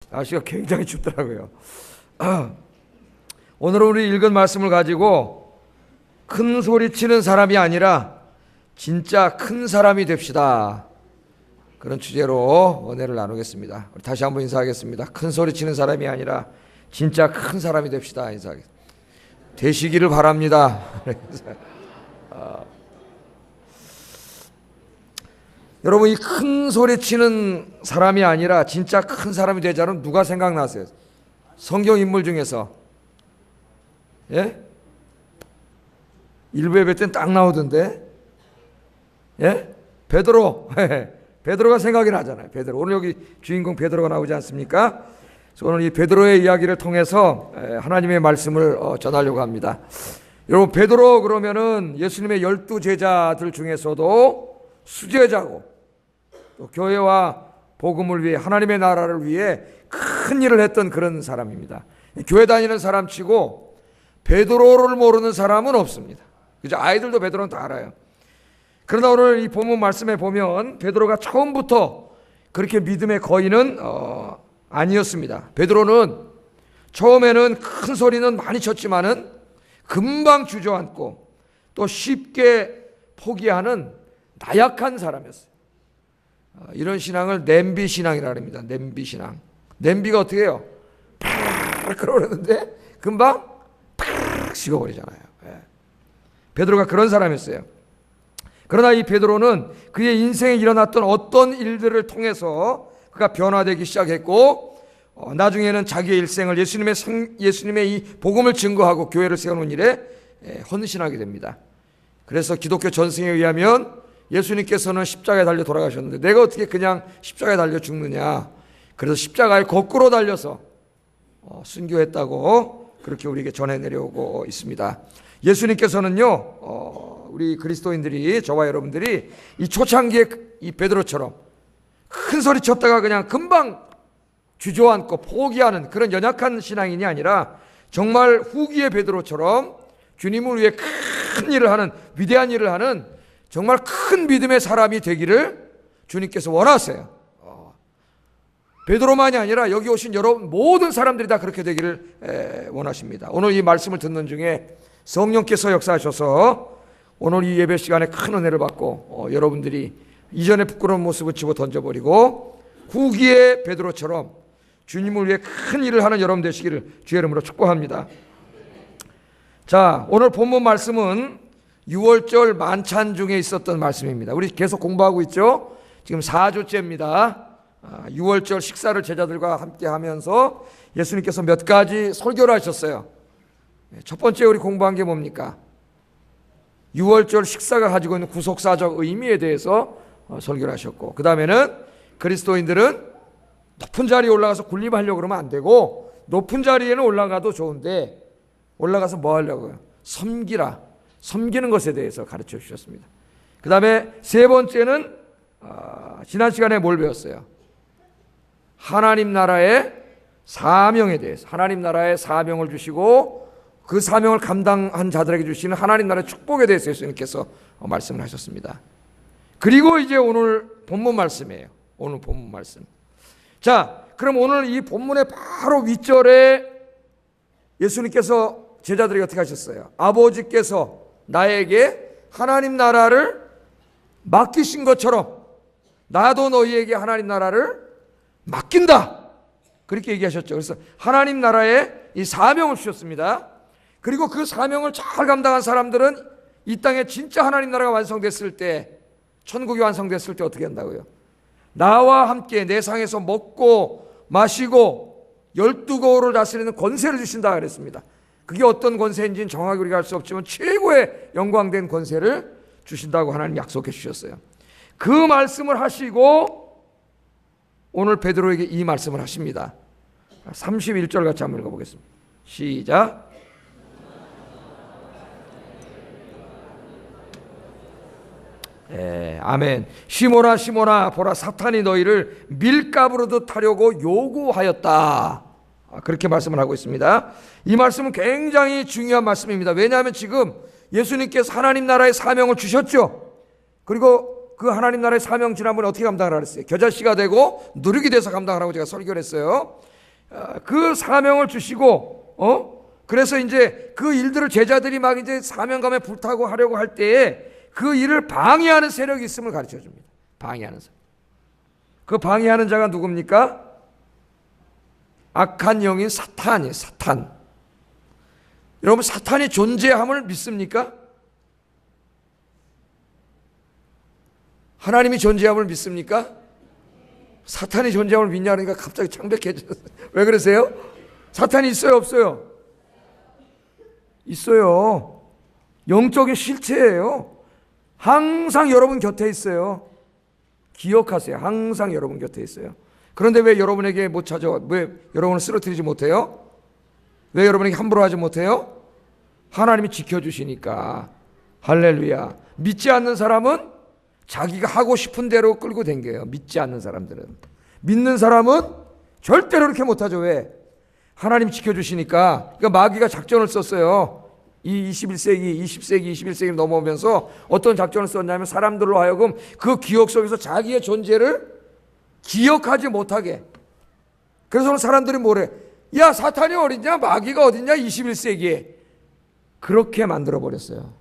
날씨가 굉장히 춥더라고요. 오늘은 우리 읽은 말씀을 가지고 큰 소리 치는 사람이 아니라 진짜 큰 사람이 됩시다. 그런 주제로 은혜를 나누겠습니다. 다시 한번 인사하겠습니다. 큰 소리 치는 사람이 아니라 진짜 큰 사람이 됩시다. 인사하겠습니다. 되시기를 바랍니다. 여러분, 이 큰 소리 치는 사람이 아니라 진짜 큰 사람이 되자는 누가 생각나세요? 성경 인물 중에서. 예? 일부 예배 때는 딱 나오던데. 예? 베드로. 베드로가 생각이 나잖아요. 베드로. 오늘 여기 주인공 베드로가 나오지 않습니까? 그래서 오늘 이 베드로의 이야기를 통해서 하나님의 말씀을 전하려고 합니다. 여러분, 베드로 그러면은 예수님의 12 제자들 중에서도 수제자고 또 교회와 복음을 위해 하나님의 나라를 위해 큰 일을 했던 그런 사람입니다. 교회 다니는 사람 치고 베드로를 모르는 사람은 없습니다. 그죠? 아이들도 베드로는 다 알아요. 그러나 오늘 이 본문 말씀에 보면 베드로가 처음부터 그렇게 믿음의 거인은 아니었습니다. 베드로는 처음에는 큰 소리는 많이 쳤지만은 금방 주저앉고 또 쉽게 포기하는 나약한 사람이었어요. 이런 신앙을 냄비 신앙이라고 합니다. 냄비 신앙. 냄비가 어떻게 해요? 팍 끓어오르는데 금방 팍 식어버리잖아요. 베드로가 그런 사람이었어요. 그러나 이 베드로는 그의 인생에 일어났던 어떤 일들을 통해서 그가 변화되기 시작했고 나중에는 자기의 일생을 예수님의 이 복음을 증거하고 교회를 세우는 일에 헌신하게 됩니다. 그래서 기독교 전승에 의하면 예수님께서는 십자가에 달려 돌아가셨는데 내가 어떻게 그냥 십자가에 달려 죽느냐. 그래서 십자가에 거꾸로 달려서 순교했다고 그렇게 우리에게 전해 내려오고 있습니다. 예수님께서는요, 우리 그리스도인들이, 저와 여러분들이 이 초창기에 이 베드로처럼 큰 소리 쳤다가 그냥 금방 주저앉고 포기하는 그런 연약한 신앙인이 아니라 정말 후기의 베드로처럼 주님을 위해 큰 일을 하는, 위대한 일을 하는 정말 큰 믿음의 사람이 되기를 주님께서 원하세요. 베드로만이 아니라 여기 오신 여러분 모든 사람들이 다 그렇게 되기를 원하십니다. 오늘 이 말씀을 듣는 중에 성령께서 역사하셔서 오늘 이 예배 시간에 큰 은혜를 받고 여러분들이 이전의 부끄러운 모습을 집어 던져버리고 후기의 베드로처럼 주님을 위해 큰 일을 하는 여러분 되시기를 주의 이름으로 축복합니다. 자, 오늘 본문 말씀은 6월절 만찬 중에 있었던 말씀입니다. 우리 계속 공부하고 있죠. 지금 4주째입니다. 6월절 식사를 제자들과 함께 하면서 예수님께서 몇 가지 설교를 하셨어요. 첫 번째 우리 공부한 게 뭡니까? 6월절 식사가 가지고 있는 구속사적 의미에 대해서 설교를 하셨고, 그 다음에는 그리스도인들은 높은 자리에 올라가서 군림하려고 그러면 안 되고 높은 자리에는 올라가도 좋은데 올라가서 뭐 하려고요? 섬기라. 섬기는 것에 대해서 가르쳐 주셨습니다. 그 다음에 세 번째는 지난 시간에 뭘 배웠어요? 하나님 나라의 사명에 대해서, 하나님 나라의 사명을 주시고 그 사명을 감당한 자들에게 주시는 하나님 나라의 축복에 대해서 예수님께서 말씀을 하셨습니다. 그리고 이제 오늘 본문 말씀이에요. 오늘 본문 말씀. 자, 그럼 오늘 이 본문의 바로 윗절에 예수님께서 제자들에게 어떻게 하셨어요? 아버지께서 나에게 하나님 나라를 맡기신 것처럼 나도 너희에게 하나님 나라를 맡긴다. 그렇게 얘기하셨죠. 그래서 하나님 나라에 이 사명을 주셨습니다. 그리고 그 사명을 잘 감당한 사람들은 이 땅에 진짜 하나님 나라가 완성됐을 때, 천국이 완성됐을 때 어떻게 한다고요? 나와 함께 내 상에서 먹고 마시고 12거울을 다스리는 권세를 주신다 그랬습니다. 그게 어떤 권세인지는 정확히 우리가 알 수 없지만 최고의 영광된 권세를 주신다고 하나님 약속해 주셨어요. 그 말씀을 하시고 오늘 베드로에게 이 말씀을 하십니다. 31절 같이 한번 읽어보겠습니다. 시작. 아멘. 시몬아 시몬아 보라 사탄이 너희를 밀가부르듯 하려고 요구하였다. 그렇게 말씀을 하고 있습니다. 이 말씀은 굉장히 중요한 말씀입니다. 왜냐하면 지금 예수님께서 하나님 나라의 사명을 주셨죠. 그리고 그 하나님 나라의 사명 지난번에 어떻게 감당하라 그랬어요? 겨자씨가 되고 누룩이 돼서 감당하라고 제가 설교를 했어요. 그 사명을 주시고 그래서 이제 그 일들을 제자들이 막 이제 사명감에 불타고 하려고 할 때에 그 일을 방해하는 세력이 있음을 가르쳐 줍니다. 방해하는 세력. 그 방해하는 자가 누굽니까? 악한 영인 사탄이에요. 사탄. 여러분, 사탄이 존재함을 믿습니까? 하나님이 존재함을 믿습니까? 사탄이 존재함을 믿냐 그러니까 갑자기 창백해졌어요. 왜 그러세요? 사탄이 있어요, 없어요? 있어요. 영적인 실체예요. 항상 여러분 곁에 있어요. 기억하세요. 항상 여러분 곁에 있어요. 그런데 왜 여러분에게 못 찾아와? 왜 여러분을 쓰러뜨리지 못해요? 왜 여러분에게 함부로 하지 못해요? 하나님이 지켜주시니까. 할렐루야. 믿지 않는 사람은 자기가 하고 싶은 대로 끌고 댕겨요. 믿지 않는 사람들은. 믿는 사람은 절대로 그렇게 못하죠. 왜? 하나님이 지켜주시니까. 그러니까 마귀가 작전을 썼어요. 이 21세기, 20세기, 21세기를 넘어오면서 어떤 작전을 썼냐면 사람들로 하여금 그 기억 속에서 자기의 존재를 기억하지 못하게. 그래서 사람들이 뭐래? 야, 사탄이 어딨냐? 마귀가 어딨냐? 21세기에. 그렇게 만들어버렸어요.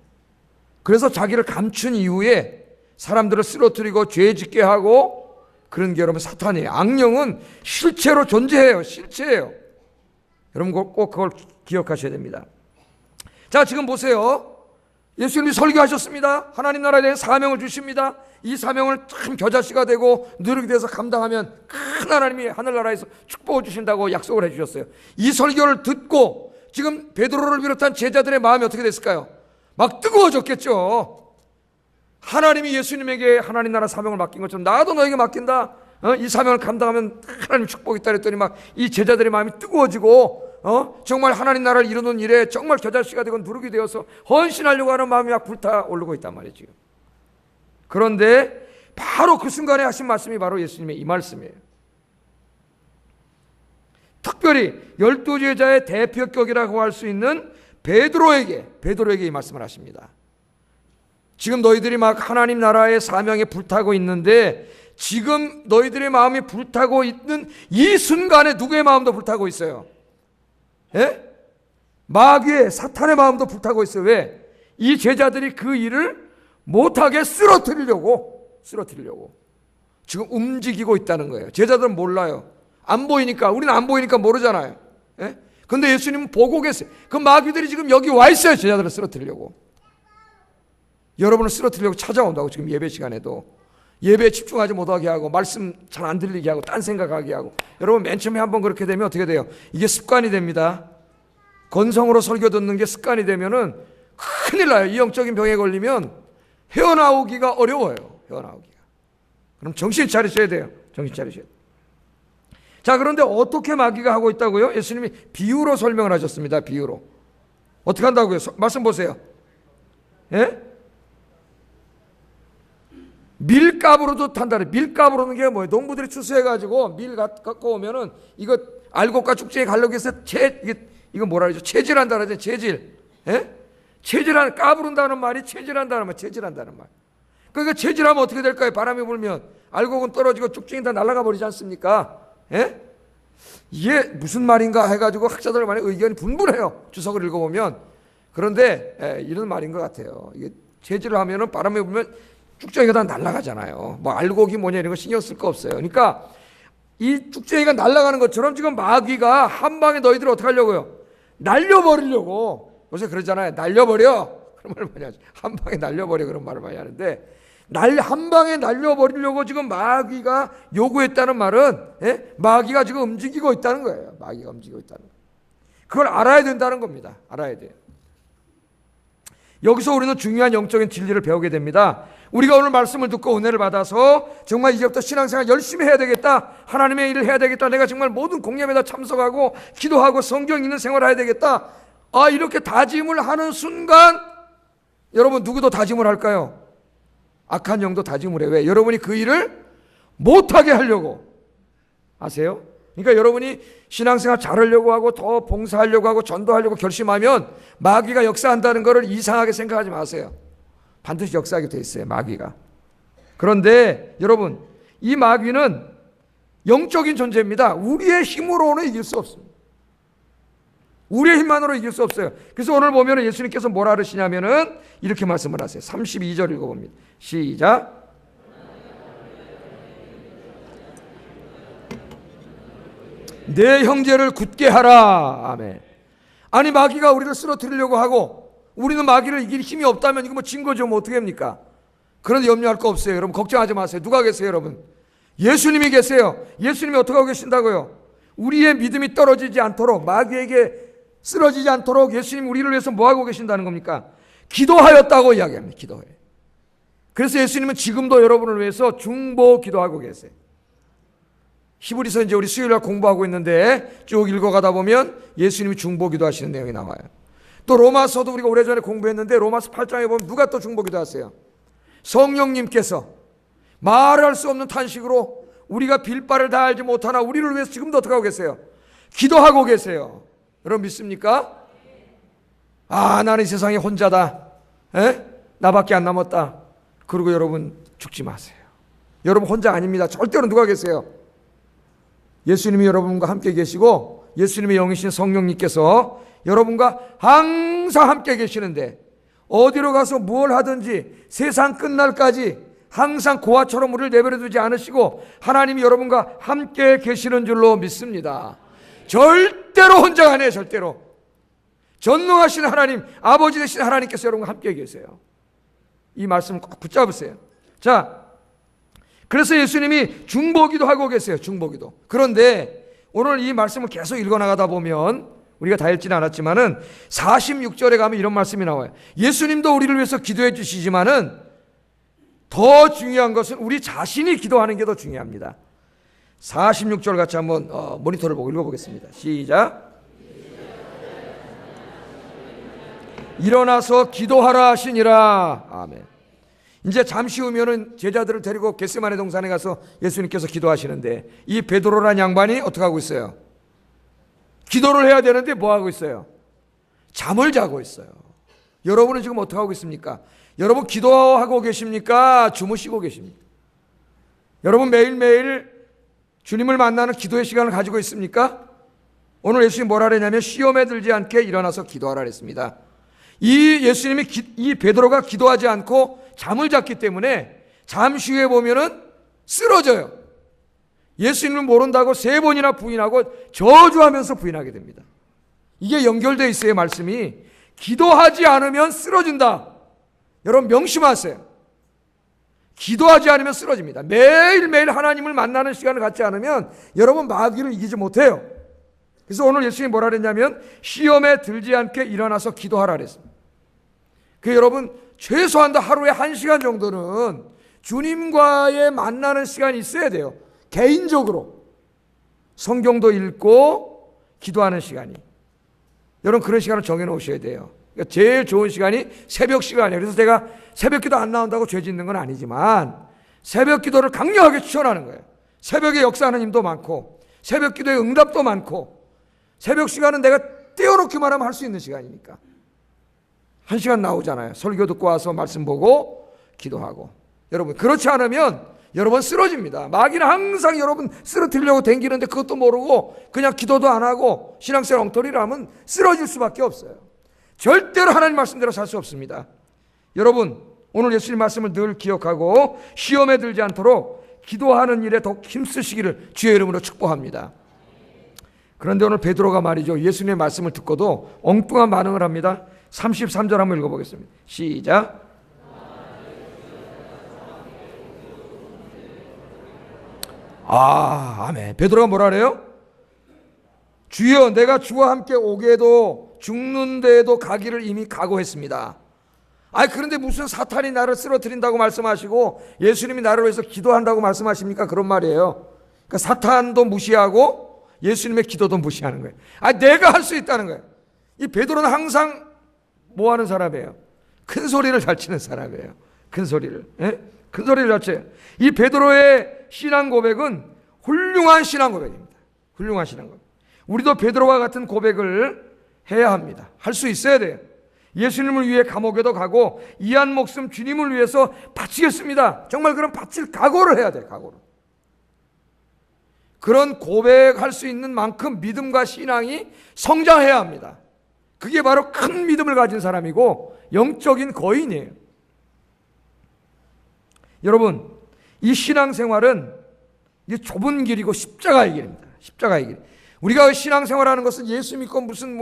그래서 자기를 감춘 이후에 사람들을 쓰러뜨리고 죄 짓게 하고 그런 게 여러분 사탄이에요. 악령은 실체로 존재해요. 실체예요. 여러분 꼭 그걸 기억하셔야 됩니다. 자, 지금 보세요. 예수님이 설교하셨습니다. 하나님 나라에 대한 사명을 주십니다. 이 사명을 참 겨자씨가 되고 누룩이 돼서 감당하면 큰 하나님이 하늘나라에서 축복을 주신다고 약속을 해주셨어요. 이 설교를 듣고 지금 베드로를 비롯한 제자들의 마음이 어떻게 됐을까요? 막 뜨거워졌겠죠. 하나님이 예수님에게 하나님 나라 사명을 맡긴 것처럼 나도 너에게 맡긴다. 이 사명을 감당하면 하나님 축복이 있다 그랬더니 막 이 제자들의 마음이 뜨거워지고 정말 하나님 나라를 이루는 일에 정말 겨자씨가 되고 누룩이 되어서 헌신하려고 하는 마음이 막 불타오르고 있단 말이에요. 그런데 바로 그 순간에 하신 말씀이 바로 예수님의 이 말씀이에요. 특별히 12제자의 대표격이라고 할 수 있는 베드로에게 이 말씀을 하십니다. 지금 너희들이 막 하나님 나라의 사명에 불타고 있는데 지금 너희들의 마음이 불타고 있는 이 순간에 누구의 마음도 불타고 있어요? 예? 마귀의 사탄의 마음도 불타고 있어요. 왜? 이 제자들이 그 일을 못하게 쓰러뜨리려고 지금 움직이고 있다는 거예요. 제자들은 몰라요. 안 보이니까, 우리는 안 보이니까 모르잖아요. 예? 근데 예수님은 보고 계세요. 그 마귀들이 지금 여기 와 있어요. 제자들을 쓰러뜨리려고. 여러분을 쓰러뜨리려고 찾아온다고. 지금 예배 시간에도 예배에 집중하지 못하게 하고 말씀 잘 안 들리게 하고 딴 생각하게 하고. 여러분 맨 처음에 한번 그렇게 되면 어떻게 돼요? 이게 습관이 됩니다. 건성으로 설교 듣는 게 습관이 되면은 큰일 나요. 이 영적인 병에 걸리면 헤어나오기가 어려워요. 헤어나오기가. 그럼 정신 차리셔야 돼요. 정신 차리셔야 돼요. 자, 그런데 어떻게 마귀가 하고 있다고요? 예수님이 비유로 설명을 하셨습니다. 비유로. 어떻게 한다고요? 말씀 보세요. 예? 밀가부로도 탄다는. 밀가부로는 게 뭐예요? 농부들이 추수해가지고 밀 갖고 오면은 이거 알곡과 쭉지에 가려고 해서 이거 뭐라 그러죠? 체질한다는 거죠. 체질. 예? 까부른다는 말이 체질한다는 말. 그러니까 체질하면 어떻게 될까요? 바람이 불면 알곡은 떨어지고 쭉지는 다 날아가 버리지 않습니까? 예? 이게 무슨 말인가 해가지고 학자들 간에 의견이 분분해요. 주석을 읽어보면. 그런데 이런 말인 것 같아요. 이게 체질을 하면은 바람이 불면 쭉정이가 다 날아가잖아요. 뭐 알곡이 뭐냐 이런 거 신경 쓸 거 없어요. 그러니까 이 쭉정이가 날아가는 것처럼 지금 마귀가 한 방에 너희들을 어떻게 하려고요? 날려버리려고. 요새 그러잖아요. 날려버려. 그런 말을 많이 하죠. 한 방에 날려버려. 그런 말을 많이 하는데 한 방에 날려버리려고 지금 마귀가 요구했다는 말은 마귀가 지금 움직이고 있다는 거예요. 마귀가 움직이고 있다는 거예요. 그걸 알아야 된다는 겁니다. 알아야 돼요. 여기서 우리는 중요한 영적인 진리를 배우게 됩니다. 우리가 오늘 말씀을 듣고 은혜를 받아서 정말 이제부터 신앙생활 열심히 해야 되겠다. 하나님의 일을 해야 되겠다. 내가 정말 모든 공예배다 참석하고 기도하고 성경 읽는 생활을 해야 되겠다. 이렇게 다짐을 하는 순간 여러분 누구도 다짐을 할까요? 악한 영도 다짐을 해요. 왜? 여러분이 그 일을 못하게 하려고. 아세요? 그러니까 여러분이 신앙생활 잘하려고 하고 더 봉사하려고 하고 전도하려고 결심하면 마귀가 역사한다는 것을 이상하게 생각하지 마세요. 반드시 역사하게 돼 있어요. 마귀가. 그런데 여러분 이 마귀는 영적인 존재입니다. 우리의 힘으로는 이길 수 없습니다. 우리의 힘만으로 이길 수 없어요. 그래서 오늘 보면 예수님께서 뭐라 그러시냐면은 이렇게 말씀을 하세요. 32절 읽어봅니다. 시작. 내 형제를 굳게 하라. 아멘. 아니, 마귀가 우리를 쓰러뜨리려고 하고 우리는 마귀를 이길 힘이 없다면 이거 뭐 진 거죠. 뭐 어떻게 합니까? 그런데 염려할 거 없어요. 여러분 걱정하지 마세요. 누가 계세요, 여러분? 예수님이 계세요. 예수님이 어떻게 하고 계신다고요? 우리의 믿음이 떨어지지 않도록, 마귀에게 쓰러지지 않도록 예수님 우리를 위해서 뭐 하고 계신다는 겁니까? 기도하였다고 이야기합니다. 기도해. 그래서 예수님은 지금도 여러분을 위해서 중보 기도하고 계세요. 히브리서 이제 우리 수요일날 공부하고 있는데 쭉 읽어가다 보면 예수님이 중보 기도하시는 내용이 나와요. 또 로마서도 우리가 오래전에 공부했는데 로마서 8장에 보면 누가 또 중보 기도하세요? 성령님께서 말할 수 없는 탄식으로 우리가 빌바를 다 알지 못하나 우리를 위해서 지금도 어떻게 하고 계세요? 기도하고 계세요. 여러분 믿습니까? 아, 나는 이 세상에 혼자다. 나밖에 안 남았다. 그리고 여러분 죽지 마세요. 여러분 혼자 아닙니다. 절대로 누가 계세요? 예수님이 여러분과 함께 계시고 예수님의 영이신 성령님께서 여러분과 항상 함께 계시는데 어디로 가서 뭘 하든지 세상 끝날까지 항상 고아처럼 우리를 내버려 두지 않으시고 하나님이 여러분과 함께 계시는 줄로 믿습니다. 절대로 혼자가 아니에요. 절대로. 전능하신 하나님, 아버지 되신 하나님께서 여러분과 함께 계세요. 이 말씀을 꼭 붙잡으세요. 자, 그래서 예수님이 중보기도 하고 계세요. 중보기도. 그런데 오늘 이 말씀을 계속 읽어나가다 보면 우리가 다 읽지는 않았지만은 46절에 가면 이런 말씀이 나와요. 예수님도 우리를 위해서 기도해 주시지만은 더 중요한 것은 우리 자신이 기도하는 게 더 중요합니다. 46절 같이 한번 모니터를 보고 읽어보겠습니다. 시작. 일어나서 기도하라 하시니라. 아멘. 이제 잠시 후면은 제자들을 데리고 겟세마네 동산에 가서 예수님께서 기도하시는데 이 베드로란 양반이 어떻게 하고 있어요? 기도를 해야 되는데 뭐 하고 있어요? 잠을 자고 있어요. 여러분은 지금 어떻게 하고 있습니까? 여러분 기도하고 계십니까? 주무시고 계십니까? 여러분 매일매일 주님을 만나는 기도의 시간을 가지고 있습니까? 오늘 예수님이 뭐라 그랬냐면 시험에 들지 않게 일어나서 기도하라 그랬습니다. 이 예수님이 이 베드로가 기도하지 않고 잠을 잤기 때문에 잠시 후에 보면은 쓰러져요. 예수님을 모른다고 3번이나 부인하고 저주하면서 부인하게 됩니다. 이게 연결되어 있어요. 말씀이. 기도하지 않으면 쓰러진다. 여러분 명심하세요. 기도하지 않으면 쓰러집니다. 매일매일 하나님을 만나는 시간을 갖지 않으면 여러분 마귀를 이기지 못해요. 그래서 오늘 예수님이 뭐라 그랬냐면 시험에 들지 않게 일어나서 기도하라 그랬습니다. 그 여러분 최소한 하루에 1시간 정도는 주님과의 만나는 시간이 있어야 돼요. 개인적으로 성경도 읽고 기도하는 시간이. 여러분 그런 시간을 정해놓으셔야 돼요. 그러니까 제일 좋은 시간이 새벽 시간이에요. 그래서 제가 새벽 기도 안 나온다고 죄 짓는 건 아니지만 새벽 기도를 강력하게 추천하는 거예요. 새벽에 역사하는 힘도 많고 새벽 기도의 응답도 많고 새벽 시간은 내가 떼어놓기만 하면 할 수 있는 시간이니까 1시간 나오잖아요. 설교 듣고 와서 말씀 보고 기도하고. 여러분 그렇지 않으면 여러분 쓰러집니다. 마귀는 항상 여러분 쓰러뜨리려고 댕기는데 그것도 모르고 그냥 기도도 안 하고 신앙생활 엉터리를 하면 쓰러질 수밖에 없어요. 절대로 하나님 말씀대로 살 수 없습니다. 여러분 오늘 예수님 말씀을 늘 기억하고 시험에 들지 않도록 기도하는 일에 더욱 힘쓰시기를 주의 이름으로 축복합니다. 그런데 오늘 베드로가 말이죠. 예수님의 말씀을 듣고도 엉뚱한 반응을 합니다. 33절 한번 읽어보겠습니다. 시작. 아멘. 베드로가 뭐라 그래요? 주여 내가 주와 함께 오게도 죽는 데에도 가기를 이미 각오했습니다. 그런데 무슨 사탄이 나를 쓰러뜨린다고 말씀하시고 예수님이 나를 위해서 기도한다고 말씀하십니까? 그런 말이에요. 그러니까 사탄도 무시하고 예수님의 기도도 무시하는 거예요. 내가 할 수 있다는 거예요. 이 베드로는 항상 뭐 하는 사람이에요? 큰 소리를 잘 치는 사람이에요. 큰 소리를. 큰 소리를 잘 쳐요. 이 베드로의 신앙 고백은 훌륭한 신앙 고백입니다. 훌륭한 신앙 고백. 우리도 베드로와 같은 고백을 해야 합니다. 할 수 있어야 돼요. 예수님을 위해 감옥에도 가고 이 한 목숨 주님을 위해서 바치겠습니다. 정말 그런 바칠 각오를 해야 돼요. 각오를. 그런 고백할 수 있는 만큼 믿음과 신앙이 성장해야 합니다. 그게 바로 큰 믿음을 가진 사람이고 영적인 거인이에요. 여러분, 이 신앙생활은 이 좁은 길이고 십자가의 길입니다. 십자가의 길. 우리가 신앙생활하는 것은 예수 믿고 무슨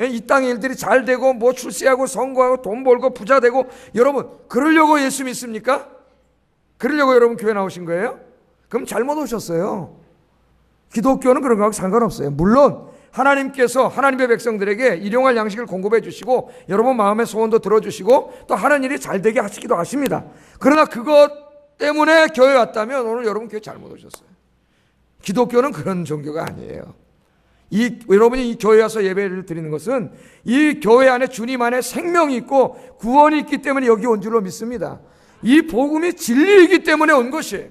이 땅의 일들이 잘 되고 출세하고 성공하고 돈 벌고 부자 되고, 여러분 그러려고 예수 믿습니까? 그러려고 여러분 교회 나오신 거예요? 그럼 잘못 오셨어요. 기독교는 그런 거하고 상관없어요. 물론 하나님께서 하나님의 백성들에게 일용할 양식을 공급해 주시고 여러분 마음의 소원도 들어주시고 또 하는 일이 잘 되게 하시기도 하십니다. 그러나 그것 때문에 교회 왔다면 오늘 여러분 교회 잘못 오셨어요. 기독교는 그런 종교가 아니에요. 여러분이 이 교회 와서 예배를 드리는 것은 이 교회 안에 주님 안에 생명이 있고 구원이 있기 때문에 여기 온 줄로 믿습니다. 이 복음이 진리이기 때문에 온 것이에요.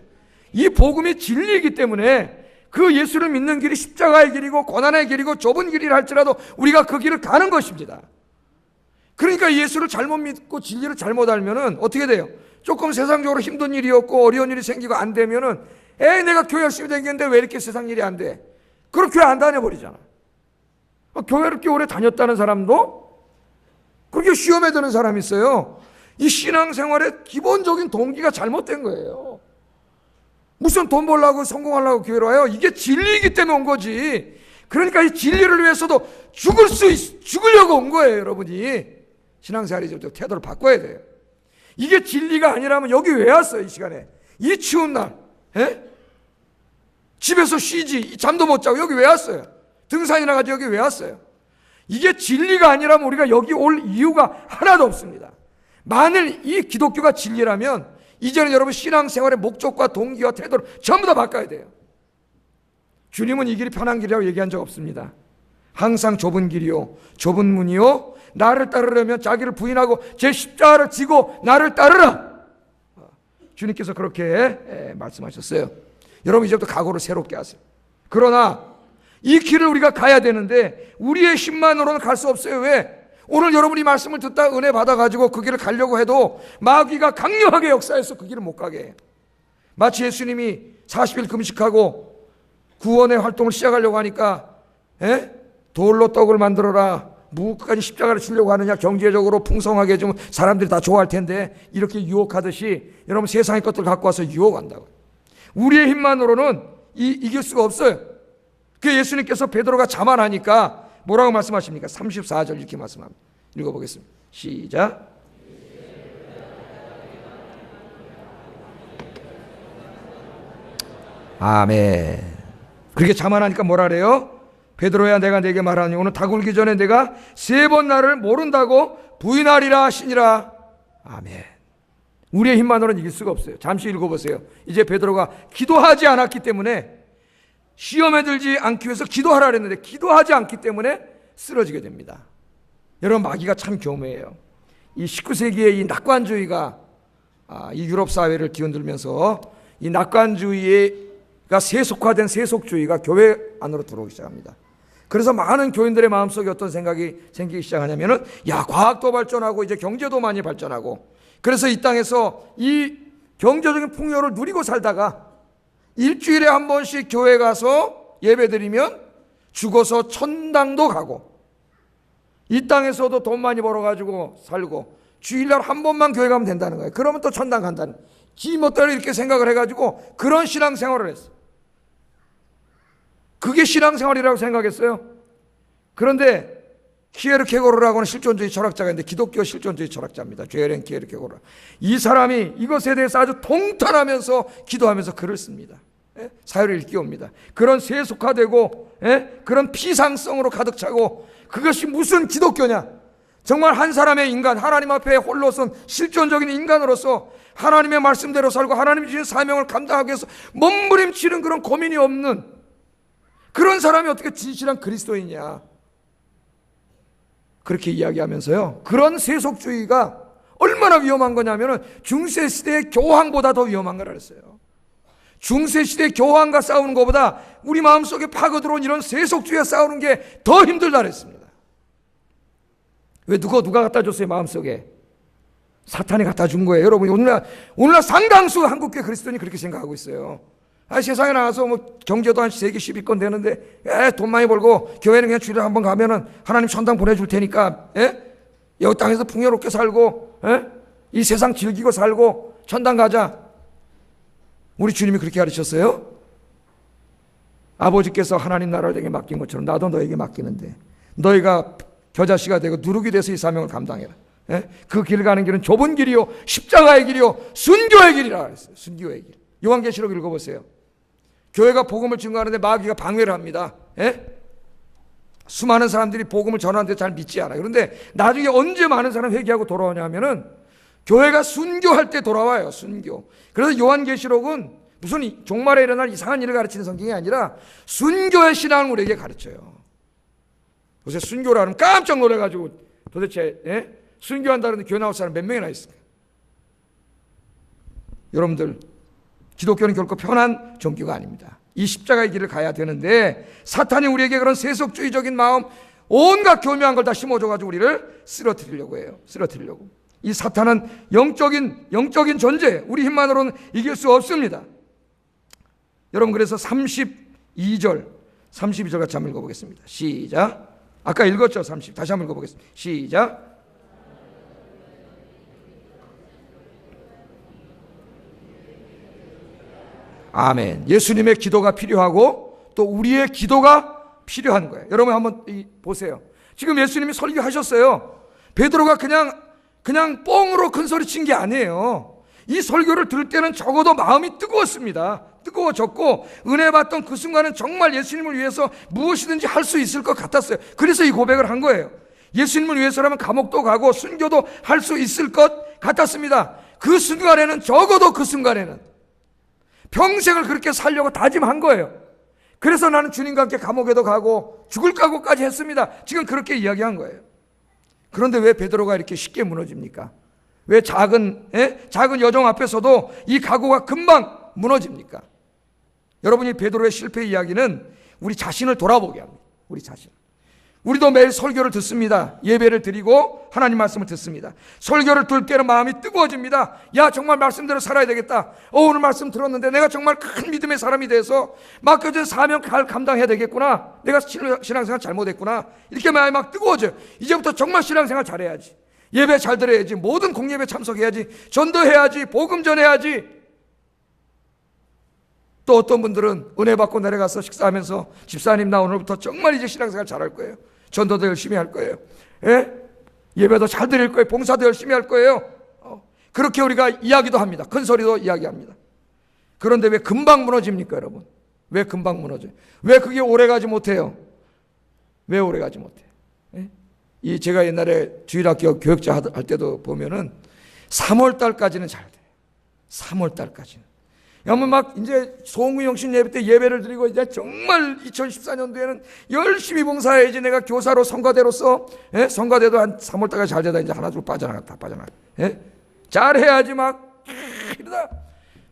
이 복음이 진리이기 때문에 그 예수를 믿는 길이 십자가의 길이고 고난의 길이고 좁은 길이라 할지라도 우리가 그 길을 가는 것입니다. 그러니까 예수를 잘못 믿고 진리를 잘못 알면은 어떻게 돼요? 조금 세상적으로 힘든 일이 없고 어려운 일이 생기고 안 되면은 내가 교회 열심히 다니는데 왜 이렇게 세상 일이 안 돼? 그럼 교회 안 다녀버리잖아. 교회를 이렇게 오래 다녔다는 사람도 그렇게 시험에 드는 사람이 있어요. 이 신앙생활의 기본적인 동기가 잘못된 거예요. 무슨 돈 벌려고 성공하려고 교회로 와요? 이게 진리이기 때문에 온 거지. 그러니까 이 진리를 위해서도 죽으려고 온 거예요. 여러분이 신앙생활의 태도를 바꿔야 돼요. 이게 진리가 아니라면 여기 왜 왔어요? 이 시간에 이 추운 날 집에서 쉬지 잠도 못 자고 여기 왜 왔어요? 등산이나 가지고 여기 왜 왔어요? 이게 진리가 아니라면 우리가 여기 올 이유가 하나도 없습니다. 만일 이 기독교가 진리라면 이제는 여러분 신앙생활의 목적과 동기와 태도를 전부 다 바꿔야 돼요. 주님은 이 길이 편한 길이라고 얘기한 적 없습니다. 항상 좁은 길이요 좁은 문이요 나를 따르려면 자기를 부인하고 제 십자가를 지고 나를 따르라. 주님께서 그렇게 말씀하셨어요. 여러분 이제부터 각오를 새롭게 하세요. 그러나 이 길을 우리가 가야 되는데 우리의 힘만으로는 갈 수 없어요. 왜? 오늘 여러분이 말씀을 듣다 은혜 받아가지고 그 길을 가려고 해도 마귀가 강력하게 역사해서 그 길을 못 가게 해요. 마치 예수님이 40일 금식하고 구원의 활동을 시작하려고 하니까 돌로 떡을 만들어라, 무까지 십자가를 치려고 하느냐, 경제적으로 풍성하게 해주면 사람들이 다 좋아할 텐데 이렇게 유혹하듯이 여러분 세상의 것들 갖고 와서 유혹한다고. 우리의 힘만으로는 이길 수가 없어요. 그 예수님께서 베드로가 자만하니까 뭐라고 말씀하십니까? 34절 이렇게 말씀합니다. 읽어보겠습니다. 시작. 아멘. 그렇게 자만하니까 뭐라 그래요? 베드로야 내가 네게 말하니 오늘 다 굴기 전에 내가 3번 나를 모른다고 부인하리라 하시니라. 아멘. 우리의 힘만으로는 이길 수가 없어요. 잠시 읽어보세요. 이제 베드로가 기도하지 않았기 때문에 시험에 들지 않기 위해서 기도하라 그랬는데 기도하지 않기 때문에 쓰러지게 됩니다. 여러분 마귀가 참 교묘해요. 이 19세기의 이 낙관주의가 이 유럽 사회를 뒤흔들면서 이 낙관주의가 세속화된 세속주의가 교회 안으로 들어오기 시작합니다. 그래서 많은 교인들의 마음속에 어떤 생각이 생기기 시작하냐면은 과학도 발전하고 이제 경제도 많이 발전하고 그래서 이 땅에서 이 경제적인 풍요를 누리고 살다가 일주일에 한 번씩 교회 가서 예배드리면 죽어서 천당도 가고 이 땅에서도 돈 많이 벌어가지고 살고 주일날 한 번만 교회 가면 된다는 거예요. 그러면 또 천당 간다는 지 멋대로 이렇게 생각을 해가지고 그런 신앙생활을 했어요. 그게 신앙생활이라고 생각했어요. 그런데 키에르케고르라고는 실존주의 철학자가 있는데 기독교 실존주의 철학자입니다. 죄렌 키에르케고르. 이 사람이 이것에 대해서 아주 통탄하면서 기도하면서 글을 씁니다. 사회를 일깨웁니다. 그런 세속화되고 그런 피상성으로 가득 차고 그것이 무슨 기독교냐. 정말 한 사람의 인간, 하나님 앞에 홀로 선 실존적인 인간으로서 하나님의 말씀대로 살고 하나님이 주신 사명을 감당하기 위해서 몸부림치는 그런 고민이 없는 그런 사람이 어떻게 진실한 그리스도인이냐. 그렇게 이야기하면서요. 그런 세속주의가 얼마나 위험한 거냐면은 중세시대의 교황보다 더 위험한 거라 그랬어요. 중세시대의 교황과 싸우는 것보다 우리 마음속에 파고들어온 이런 세속주의와 싸우는 게 더 힘들다 그랬습니다. 왜 누가 갖다 줬어요? 마음속에 사탄이 갖다 준 거예요. 여러분 오늘날 상당수 한국교회 그리스도인이 그렇게 생각하고 있어요. 세상에 나가서 뭐 경제도 한 세계 10위권 되는데 돈 많이 벌고 교회는 그냥 주일에 한번 가면은 하나님 천당 보내줄 테니까 여기 땅에서 풍요롭게 살고 이 세상 즐기고 살고 천당 가자. 우리 주님이 그렇게 가르쳤어요? 아버지께서 하나님 나라를 내게 맡긴 것처럼 나도 너에게 맡기는데 너희가 겨자씨가 되고 누룩이 돼서 이 사명을 감당해라. 그 길 가는 길은 좁은 길이요 십자가의 길이요 순교의 길이라 그랬어요. 순교의 길. 요한계시록 읽어보세요. 교회가 복음을 증거하는데 마귀가 방해를 합니다. 수많은 사람들이 복음을 전하는데 잘 믿지 않아요. 그런데 나중에 언제 많은 사람 회개하고 돌아오냐면은 교회가 순교할 때 돌아와요. 순교. 그래서 요한계시록은 무슨 종말에 일어날 이상한 일을 가르치는 성경이 아니라 순교의 신앙을 우리에게 가르쳐요. 요새 순교를 하면 깜짝 놀라가지고 도대체 순교한다는데 교회 나올 사람 몇 명이나 있습니까? 여러분들, 기독교는 결코 편한 종교가 아닙니다. 이 십자가의 길을 가야 되는데 사탄이 우리에게 그런 세속주의적인 마음, 온갖 교묘한 걸 다 심어줘가지고 우리를 쓰러뜨리려고 해요. 쓰러뜨리려고. 이 사탄은 영적인 존재, 우리 힘만으로는 이길 수 없습니다. 여러분, 그래서 32절 같이 한번 읽어보겠습니다. 시작. 아까 읽었죠? 30. 다시 한번 읽어보겠습니다. 시작. 아멘. 예수님의 기도가 필요하고 또 우리의 기도가 필요한 거예요. 여러분 한번 보세요. 지금 예수님이 설교하셨어요. 베드로가 그냥 뻥으로 큰 소리 친 게 아니에요. 이 설교를 들을 때는 적어도 마음이 뜨거웠습니다. 뜨거워졌고 은혜 받던 그 순간은 정말 예수님을 위해서 무엇이든지 할 수 있을 것 같았어요. 그래서 이 고백을 한 거예요. 예수님을 위해서라면 감옥도 가고 순교도 할 수 있을 것 같았습니다. 그 순간에는, 적어도 그 순간에는 평생을 그렇게 살려고 다짐한 거예요. 그래서 나는 주님과 함께 감옥에도 가고 죽을 각오까지 했습니다. 지금 그렇게 이야기한 거예요. 그런데 왜 베드로가 이렇게 쉽게 무너집니까? 왜 작은 여정 앞에서도 이 각오가 금방 무너집니까? 여러분이 베드로의 실패 이야기는 우리 자신을 돌아보게 합니다. 우리 자신. 우리도 매일 설교를 듣습니다. 예배를 드리고 하나님 말씀을 듣습니다. 설교를 들을 때는 마음이 뜨거워집니다. 야, 정말 말씀대로 살아야 되겠다. 오늘 말씀 들었는데 내가 정말 큰 믿음의 사람이 돼서 맡겨진 사명 감당해야 되겠구나. 내가 신앙생활 잘못했구나. 이렇게 마음이 막 뜨거워져요. 이제부터 정말 신앙생활 잘해야지. 예배 잘 드려야지. 모든 공예배 참석해야지. 전도해야지. 복음 전해야지. 또 어떤 분들은 은혜 받고 내려가서 식사하면서 집사님, 나 오늘부터 정말 이제 신앙생활 잘할 거예요. 전도도 열심히 할 거예요. 예배도 잘 드릴 거예요. 봉사도 열심히 할 거예요. 그렇게 우리가 이야기도 합니다. 큰 소리도 이야기합니다. 그런데 왜 금방 무너집니까, 여러분? 왜 금방 무너져요? 왜 그게 오래가지 못해요? 왜 오래가지 못해요? 제가 옛날에 주일학교 교역자 할 때도 보면은 3월 달까지는 잘 돼요. 3월 달까지는. 여러분, 막 이제 소무영신 예배 때 예배를 드리고 이제 정말 2014년도에는 열심히 봉사해야지. 내가 교사로 성가대로서 성가대도 한 3월 달까지 잘 되다 이제 하나둘 빠져나가. 잘해야지 막 이러다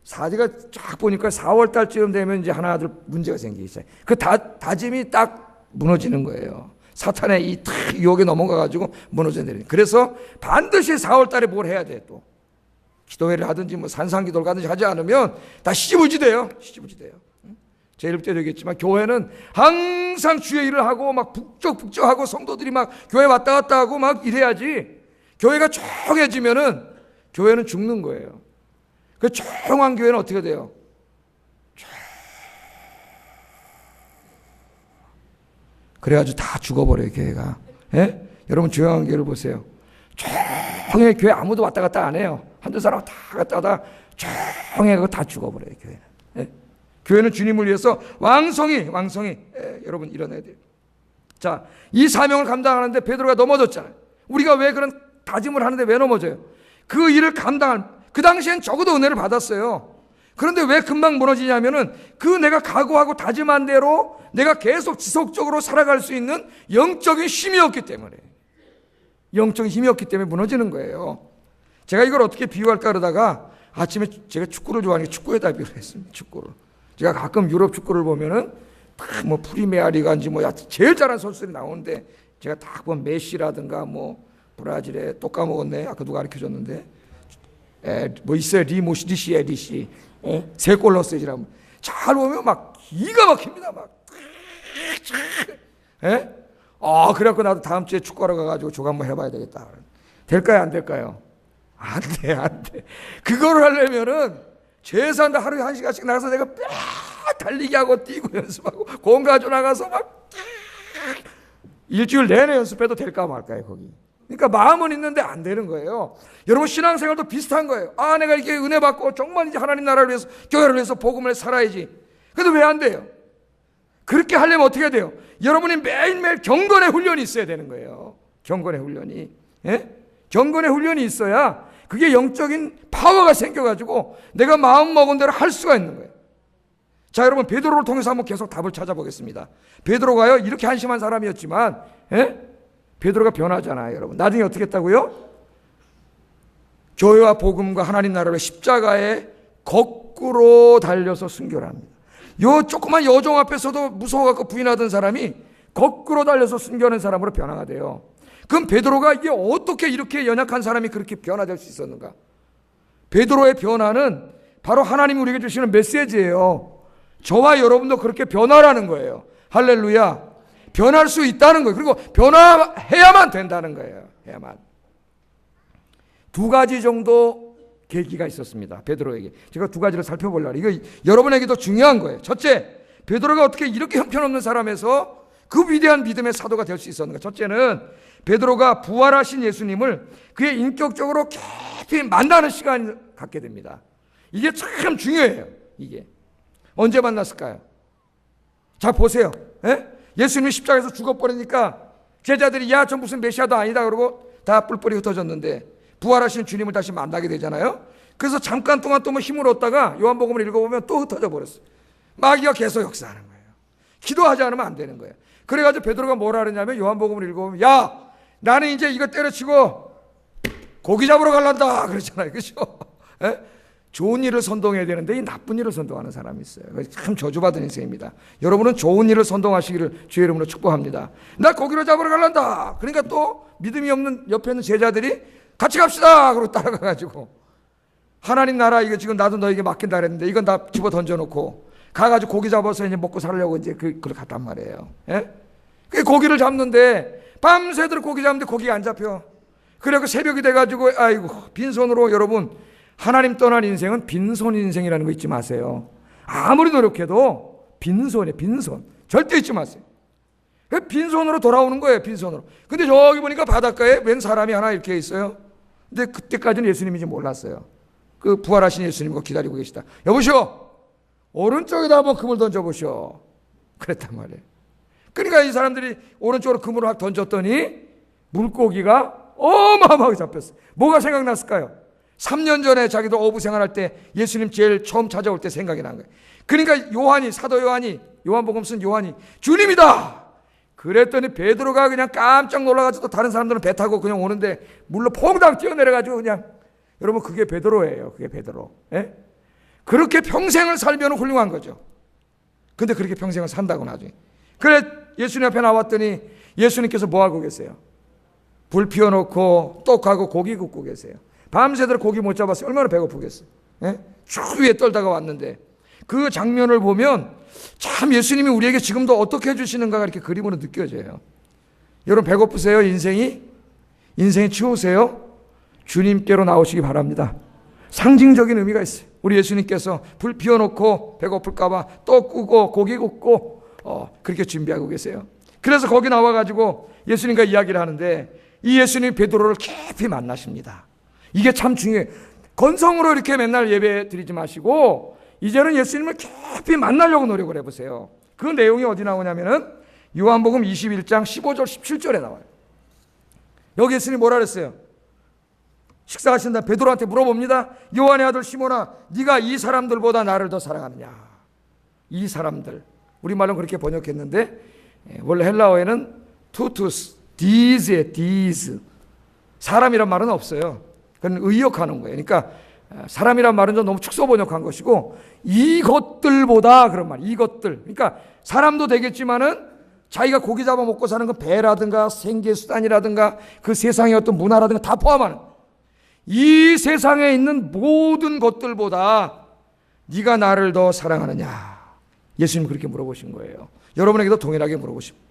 사지가 쫙 보니까 4월 달쯤 되면 이제 하나둘 문제가 생기기 시작해요. 그 다짐이 딱 무너지는 거예요. 사탄의 이 유혹에 넘어가가지고 무너져 내리는. 그래서 반드시 4월 달에 뭘 해야 돼. 또 기도회를 하든지 뭐 산상기도를 가든지 하지 않으면 다 시지부지돼요. 시지부지돼요. 제 이름 때 되겠지만 교회는 항상 주의 일을 하고 막 북적북적하고 성도들이 막 교회 왔다 갔다 하고 막 이래야지. 교회가 조용해지면은 교회는 죽는 거예요. 그 조용한 교회는 어떻게 돼요? 그래가지고 다 죽어버려요, 교회가. 여러분 조용한 교회를 보세요. 조용해. 교회 아무도 왔다 갔다 안 해요. 한두 사람 다 갔다 가다 조용해. 그거 다 죽어버려요, 교회는. 교회는 주님을 위해서 왕성히 여러분 일어나야 돼요. 자, 이 사명을 감당하는데 베드로가 넘어졌잖아요. 우리가 왜 그런 다짐을 하는데 왜 넘어져요? 그 일을 그 당시엔 적어도 은혜를 받았어요. 그런데 왜 금방 무너지냐면은 그 내가 각오하고 다짐한 대로 내가 계속 지속적으로 살아갈 수 있는 영적인 힘이었기 때문에 무너지는 거예요. 제가 이걸 어떻게 비유할까 그러다가 아침에 제가 축구를 좋아하니까 축구에다 비유를 했습니다. 축구를. 제가 가끔 유럽 축구를 보면은 딱 뭐 프리메아리가인지 뭐 제일 잘하는 선수들이 나오는데 제가 딱 보면 메시라든가 뭐 브라질에 또 까먹었네. 아까 누가 가르쳐 줬는데 뭐 있어요. 리시. 3골 넣었어요. 잘 보면 막 기가 막힙니다. 막. 예? 그래갖고 나도 다음 주에 축구하러 가가지고 저거 한번 해봐야 되겠다. 될까요? 안 될까요? 안 돼, 안 돼. 그거를 하려면은 최소한 하루에 1시간씩 나가서 내가 달리기 하고 뛰고 연습하고 공 가져 나가서 막 일주일 내내 연습해도 될까 말까요, 거기. 그러니까 마음은 있는데 안 되는 거예요. 여러분 신앙생활도 비슷한 거예요. 내가 이렇게 은혜 받고 정말 이제 하나님 나라를 위해서 교회를 위해서 복음을 살아야지. 근데 왜 안 돼요? 그렇게 하려면 어떻게 돼요? 여러분이 매일매일 경건의 훈련이 있어야 되는 거예요. 경건의 훈련이. 예? 경건의 훈련이 있어야 그게 영적인 파워가 생겨가지고 내가 마음 먹은 대로 할 수가 있는 거예요. 자, 여러분 베드로를 통해서 한번 계속 답을 찾아보겠습니다. 베드로가요 이렇게 한심한 사람이었지만 베드로가 변하잖아요. 여러분 나중에 어떻게 했다고요? 교회와 복음과 하나님 나라를 십자가에 거꾸로 달려서 순교를 합니다. 요 조그만 여종 앞에서도 무서워갖고 부인하던 사람이 거꾸로 달려서 순교하는 사람으로 변화가 돼요. 그럼 베드로가 이게 어떻게 이렇게 연약한 사람이 그렇게 변화될 수 있었는가? 베드로의 변화는 바로 하나님이 우리에게 주시는 메시지예요. 저와 여러분도 그렇게 변화라는 거예요. 할렐루야. 변할 수 있다는 거예요. 그리고 변화해야만 된다는 거예요. 해야만. 2가지 정도 계기가 있었습니다. 베드로에게. 제가 2가지를 살펴보려고. 이거 여러분에게도 중요한 거예요. 첫째, 베드로가 어떻게 이렇게 형편없는 사람에서 그 위대한 믿음의 사도가 될 수 있었는가? 첫째는 베드로가 부활하신 예수님을 그의 인격적으로 깊이 만나는 시간을 갖게 됩니다. 이게 참 중요해요. 이게 언제 만났을까요? 자 보세요. 예수님이 십자가에서 죽어버리니까 제자들이 야 저 무슨 메시아도 아니다 그러고 다 뿔뿔이 흩어졌는데 부활하신 주님을 다시 만나게 되잖아요. 그래서 잠깐 동안 또 뭐 힘을 얻다가 요한복음을 읽어보면 또 흩어져 버렸어요. 마귀가 계속 역사하는 거예요. 기도하지 않으면 안 되는 거예요. 그래가지고 베드로가 뭐라 그러냐면 요한복음을 읽어보면 야 나는 이제 이거 때려치고 고기 잡으러 갈란다 그러잖아요. 그렇죠? 좋은 일을 선동해야 되는데 이 나쁜 일을 선동하는 사람이 있어요. 참 저주받은 인생입니다. 여러분은 좋은 일을 선동하시기를 주의 이름으로 축복합니다. 나 고기를 잡으러 갈란다. 그러니까 또 믿음이 없는 옆에 있는 제자들이 같이 갑시다 그러고 따라가가지고 하나님 나라 이거 지금 나도 너에게 맡긴다 그랬는데 이건 다 집어 던져놓고 가가지고 고기 잡아서 이제 먹고 살려고 이제 그걸 갔단 말이에요. 그 고기를 잡는데 밤새도록 고기 잡는데 고기가 안 잡혀. 그래서 새벽이 돼가지고 아이고 빈손으로. 여러분 하나님 떠난 인생은 빈손 인생이라는 거 잊지 마세요. 아무리 노력해도 빈손이에요. 빈손 절대 잊지 마세요. 빈손으로 돌아오는 거예요. 빈손으로. 근데 저기 보니까 바닷가에 웬 사람이 하나 이렇게 있어요. 근데 그때까지는 예수님인지 몰랐어요. 그 부활하신 예수님과 기다리고 계시다. 여보시오 오른쪽에다 한번 금을 던져보시오 그랬단 말이에요. 그러니까 이 사람들이 오른쪽으로 금을 확 던졌더니 물고기가 어마어마하게 잡혔어요. 뭐가 생각났을까요? 3년 전에 자기도 어부 생활할 때 예수님 제일 처음 찾아올 때 생각이 난 거예요. 그러니까 요한이 사도 요한이 요한복음 쓴 요한이 주님이다 그랬더니 베드로가 그냥 깜짝 놀라가지고 다른 사람들은 배 타고 그냥 오는데 물로 퐁당 뛰어내려가지고 그냥. 여러분 그게 베드로예요. 그게 베드로. 그렇게 평생을 살면 훌륭한 거죠. 근데 그렇게 평생을 산다고 나중에. 그래 예수님 앞에 나왔더니 예수님께서 뭐하고 계세요? 불 피워놓고 떡하고 고기 굽고 계세요. 밤새도록 고기 못 잡았어요. 얼마나 배고프겠어요. 추위에 떨다가 왔는데 그 장면을 보면 참 예수님이 우리에게 지금도 어떻게 해주시는가가 이렇게 그림으로 느껴져요. 여러분 배고프세요? 인생이 추우세요? 주님께로 나오시기 바랍니다. 상징적인 의미가 있어요. 우리 예수님께서 불 피워놓고 배고플까봐 떡 구고 고기 굽고 그렇게 준비하고 계세요. 그래서 거기 나와가지고 예수님과 이야기를 하는데 이 예수님이 베드로를 깊이 만나십니다. 이게 참 중요해요. 건성으로 이렇게 맨날 예배 드리지 마시고 이제는 예수님을 깊이 만나려고 노력을 해보세요. 그 내용이 어디 나오냐면은 요한복음 21장 15절 17절에 나와요. 여기 예수님이 뭐라 그랬어요? 식사하신다 베드로한테 물어봅니다. 요한의 아들 시몬아 네가 이 사람들보다 나를 더 사랑하느냐. 이 사람들 우리말로는 그렇게 번역했는데 원래 헬라어에는 투투스 디즈에 디즈 사람이란 말은 없어요. 그건 의역하는 거예요. 그러니까 사람이란 말은 좀 너무 축소 번역한 것이고 이것들보다 그런 말 이것들 그러니까 사람도 되겠지만은 자기가 고기 잡아 먹고 사는 건 배라든가 생계수단이라든가 그 세상의 어떤 문화라든가 다 포함하는 이 세상에 있는 모든 것들보다 네가 나를 더 사랑하느냐. 예수님 그렇게 물어보신 거예요. 여러분에게도 동일하게 물어보십니다.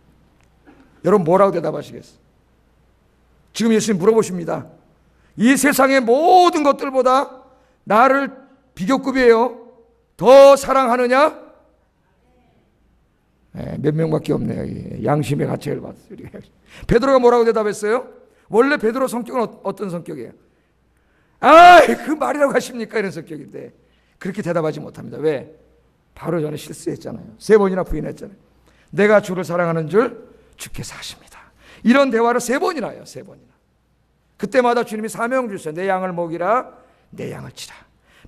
여러분 뭐라고 대답하시겠어요? 지금 예수님 물어보십니다. 이 세상의 모든 것들보다 나를 비교급이에요. 더 사랑하느냐? 네, 몇 명밖에 없네요. 양심의 가책을 받았어요. 베드로가 뭐라고 대답했어요? 원래 베드로 성격은 어떤 성격이에요? 그 말이라고 하십니까? 이런 성격인데 그렇게 대답하지 못합니다. 왜? 바로 전에 실수했잖아요. 3번이나 부인했잖아요. 내가 주를 사랑하는 줄 주께서 아십니다. 이런 대화를 3번이나 해요. 3번이나. 그때마다 주님이 사명 주셨어요. 내 양을 먹이라, 내 양을 치라.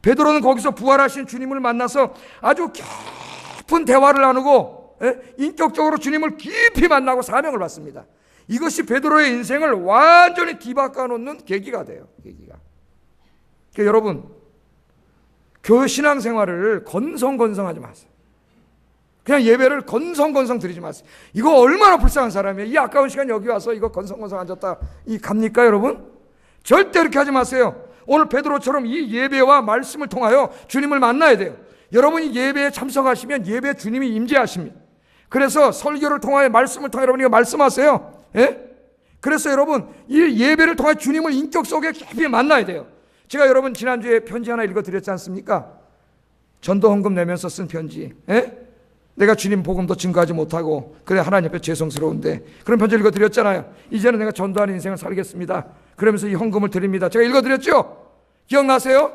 베드로는 거기서 부활하신 주님을 만나서 아주 깊은 대화를 나누고 인격적으로 주님을 깊이 만나고 사명을 받습니다. 이것이 베드로의 인생을 완전히 뒤바꿔 놓는 계기가 돼요. 계기가. 그러니까 여러분, 교회 신앙생활을 건성건성하지 마세요. 그냥 예배를 건성건성 드리지 마세요. 이거 얼마나 불쌍한 사람이에요. 이 아까운 시간 여기 와서 이거 건성건성 앉았다 갑니까 여러분? 절대 그렇게 하지 마세요. 오늘 베드로처럼 이 예배와 말씀을 통하여 주님을 만나야 돼요. 여러분이 예배에 참석하시면 예배에 주님이 임재하십니다. 그래서 설교를 통하여 말씀을 통해 여러분이 말씀하세요. 그래서 여러분 이 예배를 통해 주님을 인격 속에 깊이 만나야 돼요. 제가 여러분 지난주에 편지 하나 읽어드렸지 않습니까? 전도 헌금 내면서 쓴 편지. 내가 주님 복음도 증거하지 못하고 그래 하나님 앞에 죄송스러운데 그런 편지를 읽어드렸잖아요. 이제는 내가 전도하는 인생을 살겠습니다. 그러면서 이 헌금을 드립니다. 제가 읽어드렸죠? 기억나세요?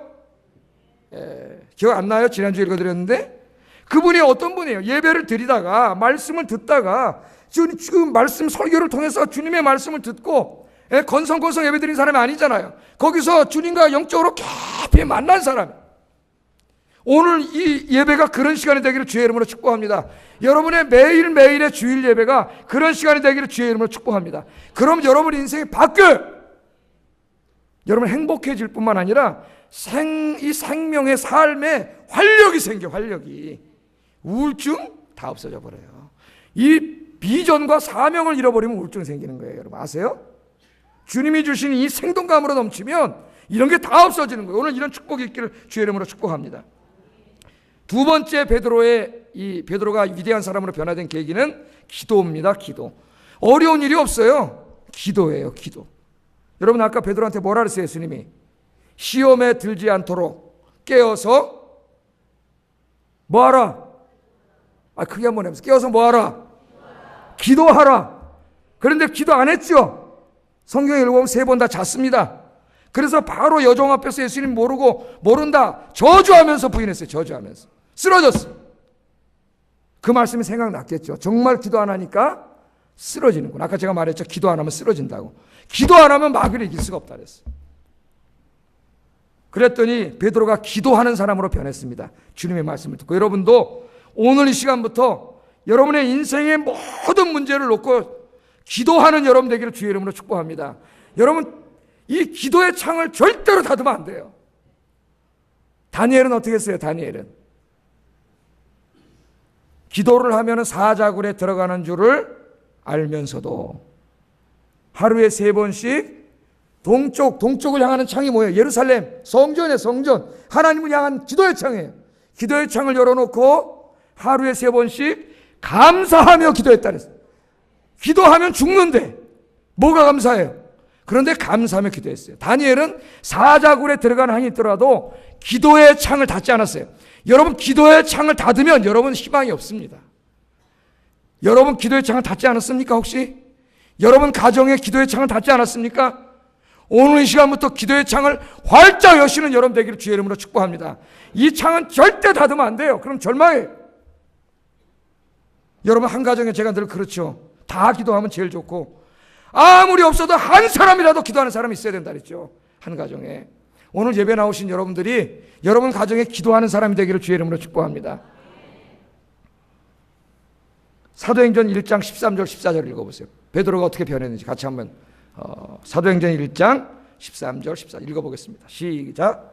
기억 안 나요? 지난주에 읽어드렸는데 그분이 어떤 분이에요? 예배를 드리다가 말씀을 듣다가 지금 말씀 설교를 통해서 주님의 말씀을 듣고 건성건성 예배 드린 사람이 아니잖아요. 거기서 주님과 영적으로 깊이 만난 사람. 오늘 이 예배가 그런 시간이 되기를 주의 이름으로 축복합니다. 여러분의 매일매일의 주일 예배가 그런 시간이 되기를 주의 이름으로 축복합니다. 그럼 여러분 인생이 바뀌어요. 여러분 행복해질 뿐만 아니라 이 생명의 삶에 활력이 생겨. 활력이. 우울증 다 없어져 버려요. 이 비전과 사명을 잃어버리면 우울증 생기는 거예요. 여러분 아세요? 주님이 주신 이 생동감으로 넘치면 이런 게 다 없어지는 거예요. 오늘 이런 축복이 있기를 주의 이름으로 축복합니다. 두 번째 베드로가 위대한 사람으로 변화된 계기는 기도입니다. 기도. 어려운 일이 없어요. 기도예요. 기도. 여러분 아까 베드로한테 뭐라 그랬어요? 예수님이 시험에 들지 않도록 깨어서 뭐하라? 크게 한번 해보세요. 깨어서 뭐하라? 기도하라. 그런데 기도 안 했죠? 성경에 읽어보면 3번 다 잤습니다. 그래서 바로 여종 앞에서 예수님 모른다 저주하면서 부인했어요. 저주하면서 쓰러졌어. 그 말씀이 생각났겠죠. 정말 기도 안 하니까 쓰러지는구나. 아까 제가 말했죠. 기도 안 하면 쓰러진다고. 기도 안 하면 마귀를 이길 수가 없다 그랬어요. 그랬더니 베드로가 기도하는 사람으로 변했습니다. 주님의 말씀을 듣고. 여러분도 오늘 이 시간부터 여러분의 인생의 모든 문제를 놓고 기도하는 여러분 되기를 주의 이름으로 축복합니다. 여러분 이 기도의 창을 절대로 닫으면 안 돼요. 다니엘은 어떻게 했어요? 다니엘은 기도를 하면 사자굴에 들어가는 줄을 알면서도 하루에 3번씩 동쪽을 향하는 창이 뭐예요? 예루살렘 성전이에요. 성전. 하나님을 향한 기도의 창이에요. 기도의 창을 열어놓고 하루에 3번씩 감사하며 기도했다 그랬어요. 기도하면 죽는데 뭐가 감사해요? 그런데 감사하며 기도했어요. 다니엘은 사자굴에 들어가는 한이 있더라도 기도의 창을 닫지 않았어요. 여러분 기도의 창을 닫으면 여러분 희망이 없습니다. 여러분 기도의 창을 닫지 않았습니까 혹시? 여러분 가정에 기도의 창을 닫지 않았습니까? 오늘 이 시간부터 기도의 창을 활짝 여시는 여러분 되기를 주의 이름으로 축복합니다. 이 창은 절대 닫으면 안 돼요. 그럼 절망해요. 여러분 한 가정에 제가 늘 그렇죠. 다 기도하면 제일 좋고 아무리 없어도 한 사람이라도 기도하는 사람이 있어야 된다 그랬죠. 한 가정에. 오늘 예배 나오신 여러분들이 여러분 가정에 기도하는 사람이 되기를 주의 이름으로 축복합니다. 사도행전 1장 13절 14절 읽어보세요. 베드로가 어떻게 변했는지 같이 한번 사도행전 1장 13절 14절 읽어보겠습니다. 시작.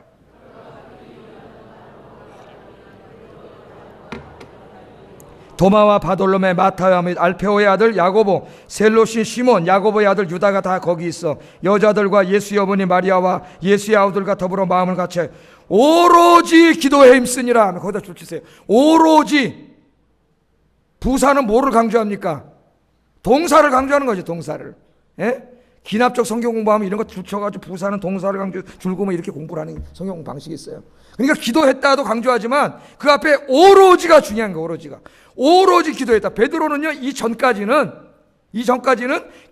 도마와 바돌로메, 마타와 및 알페오의 아들 야고보, 셀롯인 시몬, 야고보의 아들 유다가 다 거기 있어 여자들과 예수의 어머니 마리아와 예수의 아우들과 더불어 마음을 같이 오로지 기도에 힘쓰니라. 거기다 줄 치세요. 오로지 부사는 뭐를 강조합니까? 동사를 강조하는 거죠. 동사를. 예? 기납적 성경 공부하면 이런 거 줄쳐가지고 부사는 동사를 강조 줄고 뭐 이렇게 공부를 하는 성경 공부 방식이 있어요. 그러니까 기도했다도 강조하지만 그 앞에 오로지가 중요한 거예요. 오로지 기도했다. 베드로는요, 이 전까지는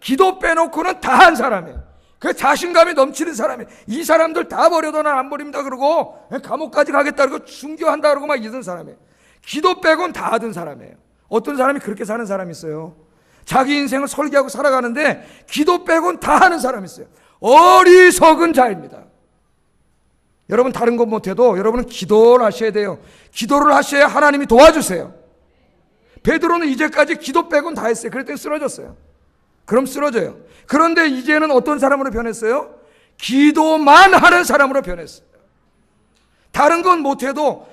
기도 빼놓고는 다 한 사람이에요. 그 자신감이 넘치는 사람이에요. 이 사람들 다 버려도 난 안 버립니다 그러고 감옥까지 가겠다 그러고 순교한다 그러고 막 이런 사람이에요. 기도 빼고는 다 하던 사람이에요. 어떤 사람이 그렇게 사는 사람이 있어요. 자기 인생을 설계하고 살아가는데 기도 빼고는 다 하는 사람이 있어요. 어리석은 자입니다. 여러분 다른 것 못해도 여러분은 기도를 하셔야 돼요. 기도를 하셔야 하나님이 도와주세요. 베드로는 이제까지 기도 빼고는 다 했어요. 그랬더니 쓰러졌어요. 그럼 쓰러져요. 그런데 이제는 어떤 사람으로 변했어요? 기도만 하는 사람으로 변했어요. 다른 건 못해도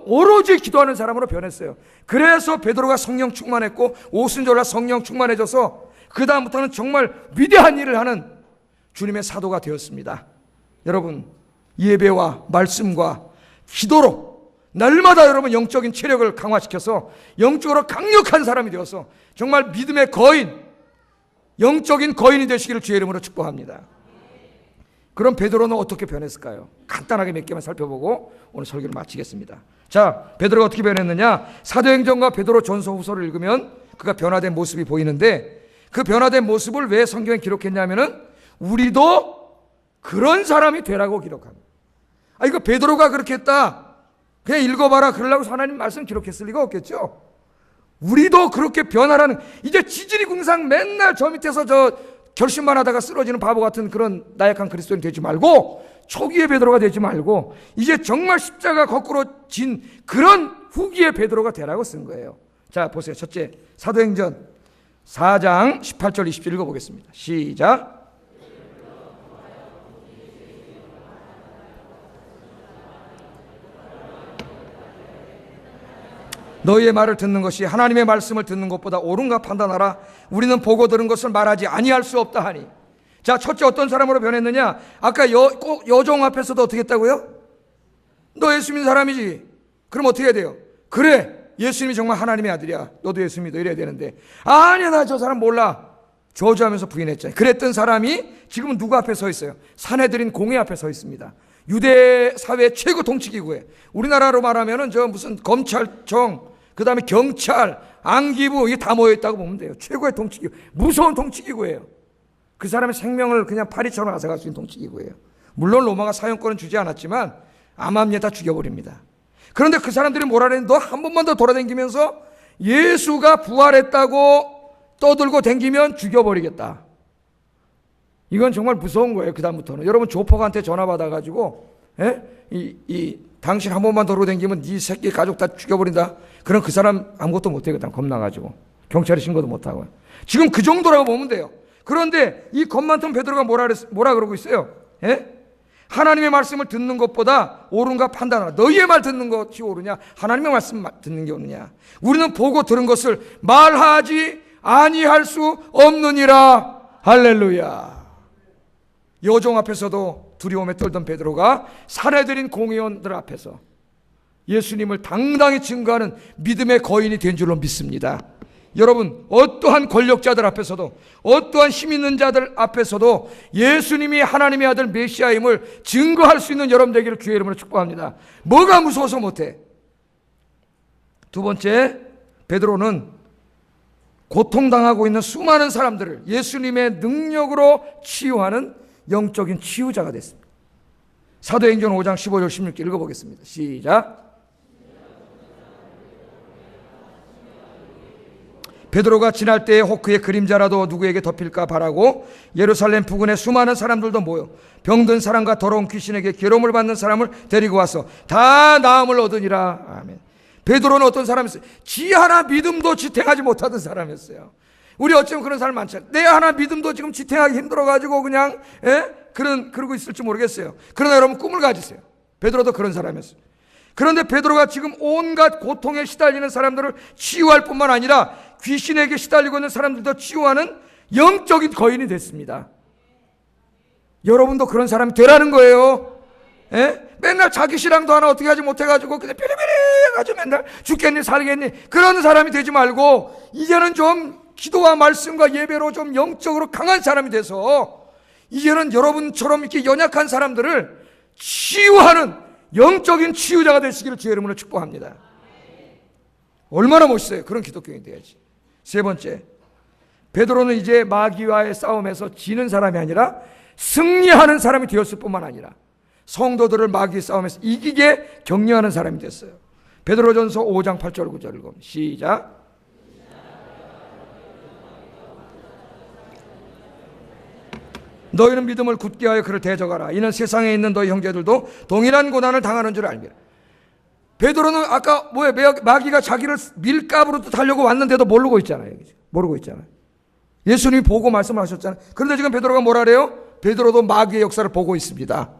오로지 기도하는 사람으로 변했어요. 그래서 베드로가 성령 충만했고 오순절날 성령 충만해져서 그 다음부터는 정말 위대한 일을 하는 주님의 사도가 되었습니다. 여러분, 예배와 말씀과 기도로 날마다 여러분 영적인 체력을 강화시켜서 영적으로 강력한 사람이 되어서 정말 믿음의 거인, 영적인 거인이 되시기를 주의 이름으로 축복합니다. 그럼 베드로는 어떻게 변했을까요? 간단하게 몇 개만 살펴보고 오늘 설교를 마치겠습니다. 자, 베드로가 어떻게 변했느냐? 사도행전과 베드로 전서 후서를 읽으면 그가 변화된 모습이 보이는데 그 변화된 모습을 왜 성경에 기록했냐면은 우리도 그런 사람이 되라고 기록합니다. 이거 베드로가 그렇게 했다, 그냥 읽어봐라 그러려고 하나님 말씀 기록했을 리가 없겠죠. 우리도 그렇게 변하라는, 이제 지지리궁상 맨날 저 밑에서 저 결심만 하다가 쓰러지는 바보 같은 그런 나약한 그리스도인 되지 말고, 초기의 베드로가 되지 말고 이제 정말 십자가 거꾸로 진 그런 후기의 베드로가 되라고 쓴 거예요. 자, 보세요. 첫째, 사도행전 4장 18절 20절 읽어보겠습니다. 시작. 너희의 말을 듣는 것이 하나님의 말씀을 듣는 것보다 옳은가 판단하라. 우리는 보고 들은 것을 말하지 아니할 수 없다 하니. 자, 첫째 어떤 사람으로 변했느냐? 아까 꼭 여종 앞에서도 어떻게 했다고요? 너 예수 믿는 사람이지. 그럼 어떻게 해야 돼요? 그래, 예수님이 정말 하나님의 아들이야. 너도 예수 믿어. 이래야 되는데, 아니야, 나 저 사람 몰라. 저주하면서 부인했잖아요. 그랬던 사람이 지금은 누구 앞에 서 있어요? 산헤드린 공회 앞에 서 있습니다. 유대 사회 최고 통치기구에, 우리나라로 말하면은 저 무슨 검찰청, 그 다음에 경찰, 안기부, 이게 다 모여있다고 보면 돼요. 최고의 통치기구, 무서운 통치기구예요. 그 사람의 생명을 그냥 파리처럼 앗아갈 수 있는 통치기구예요. 물론 로마가 사형권은 주지 않았지만 암암리에 다 죽여버립니다. 그런데 그 사람들이 뭐라 그랬는데, 너 한 번만 더 돌아다니면서 예수가 부활했다고 떠들고 댕기면 죽여버리겠다. 이건 정말 무서운 거예요. 그 다음부터는 여러분 조폭한테 전화 받아가지고 당신 한 번만 더 돌아다니면 네 새끼 가족 다 죽여버린다. 그럼 그 사람 아무것도 못해요. 그다음 겁나가지고 경찰에 신고도 못하고. 지금 그 정도라고 보면 돼요. 그런데 이 겁 많던 베드로가 뭐라 그러고 있어요? 하나님의 말씀을 듣는 것보다 옳은가 판단하라. 너희의 말 듣는 것이 옳으냐, 하나님의 말씀 듣는 게 옳으냐. 우리는 보고 들은 것을 말하지 아니할 수 없느니라. 할렐루야. 여종 앞에서도 두려움에 떨던 베드로가 산헤드린 공의원들 앞에서 예수님을 당당히 증거하는 믿음의 거인이 된 줄로 믿습니다. 여러분, 어떠한 권력자들 앞에서도, 어떠한 힘 있는 자들 앞에서도 예수님이 하나님의 아들 메시아임을 증거할 수 있는 여러분 되기를 주의 이름으로 축복합니다. 뭐가 무서워서 못해? 두 번째, 베드로는 고통당하고 있는 수많은 사람들을 예수님의 능력으로 치유하는 영적인 치유자가 됐습니다. 사도행전 5장 15절 16절 읽어보겠습니다. 시작. 베드로가 지날 때에 혹 그의 그림자라도 누구에게 덮일까 바라고 예루살렘 부근에 수많은 사람들도 모여 병든 사람과 더러운 귀신에게 괴로움을 받는 사람을 데리고 와서 다 나음을 얻으니라. 아멘. 베드로는 어떤 사람이었어요? 지 하나 믿음도 지탱하지 못하던 사람이었어요. 우리 어쩌면 그런 사람 많잖아요. 내 하나 믿음도 지금 지탱하기 힘들어가지고 그냥 그러고 있을지 모르겠어요. 그러나 여러분 꿈을 가지세요. 베드로도 그런 사람이었어요. 그런데 베드로가 지금 온갖 고통에 시달리는 사람들을 치유할 뿐만 아니라 귀신에게 시달리고 있는 사람들도 치유하는 영적인 거인이 됐습니다. 여러분도 그런 사람이 되라는 거예요. 맨날 자기 신앙도 하나 어떻게 하지 못해가지고 그냥 삐리삐리 해가지고 맨날 죽겠니 살겠니 그런 사람이 되지 말고 이제는 좀 기도와 말씀과 예배로 좀 영적으로 강한 사람이 돼서 이제는 여러분처럼 이렇게 연약한 사람들을 치유하는 영적인 치유자가 되시기를 주의 이름으로 축복합니다. 얼마나 멋있어요. 그런 기독교인이 돼야지. 세 번째, 베드로는 이제 마귀와의 싸움에서 지는 사람이 아니라 승리하는 사람이 되었을 뿐만 아니라 성도들을 마귀의 싸움에서 이기게 격려하는 사람이 됐어요. 베드로전서 5장 8절 9절 읽어. 시작. 너희는 믿음을 굳게 하여 그를 대적하라. 이는 세상에 있는 너희 형제들도 동일한 고난을 당하는 줄 알미라. 베드로는 아까 마귀가 자기를 밀가부로 달려고 왔는데도 모르고 있잖아요. 모르고 있잖아요. 예수님이 보고 말씀하셨잖아요. 그런데 지금 베드로가 뭐라 그래요? 베드로도 마귀의 역사를 보고 있습니다.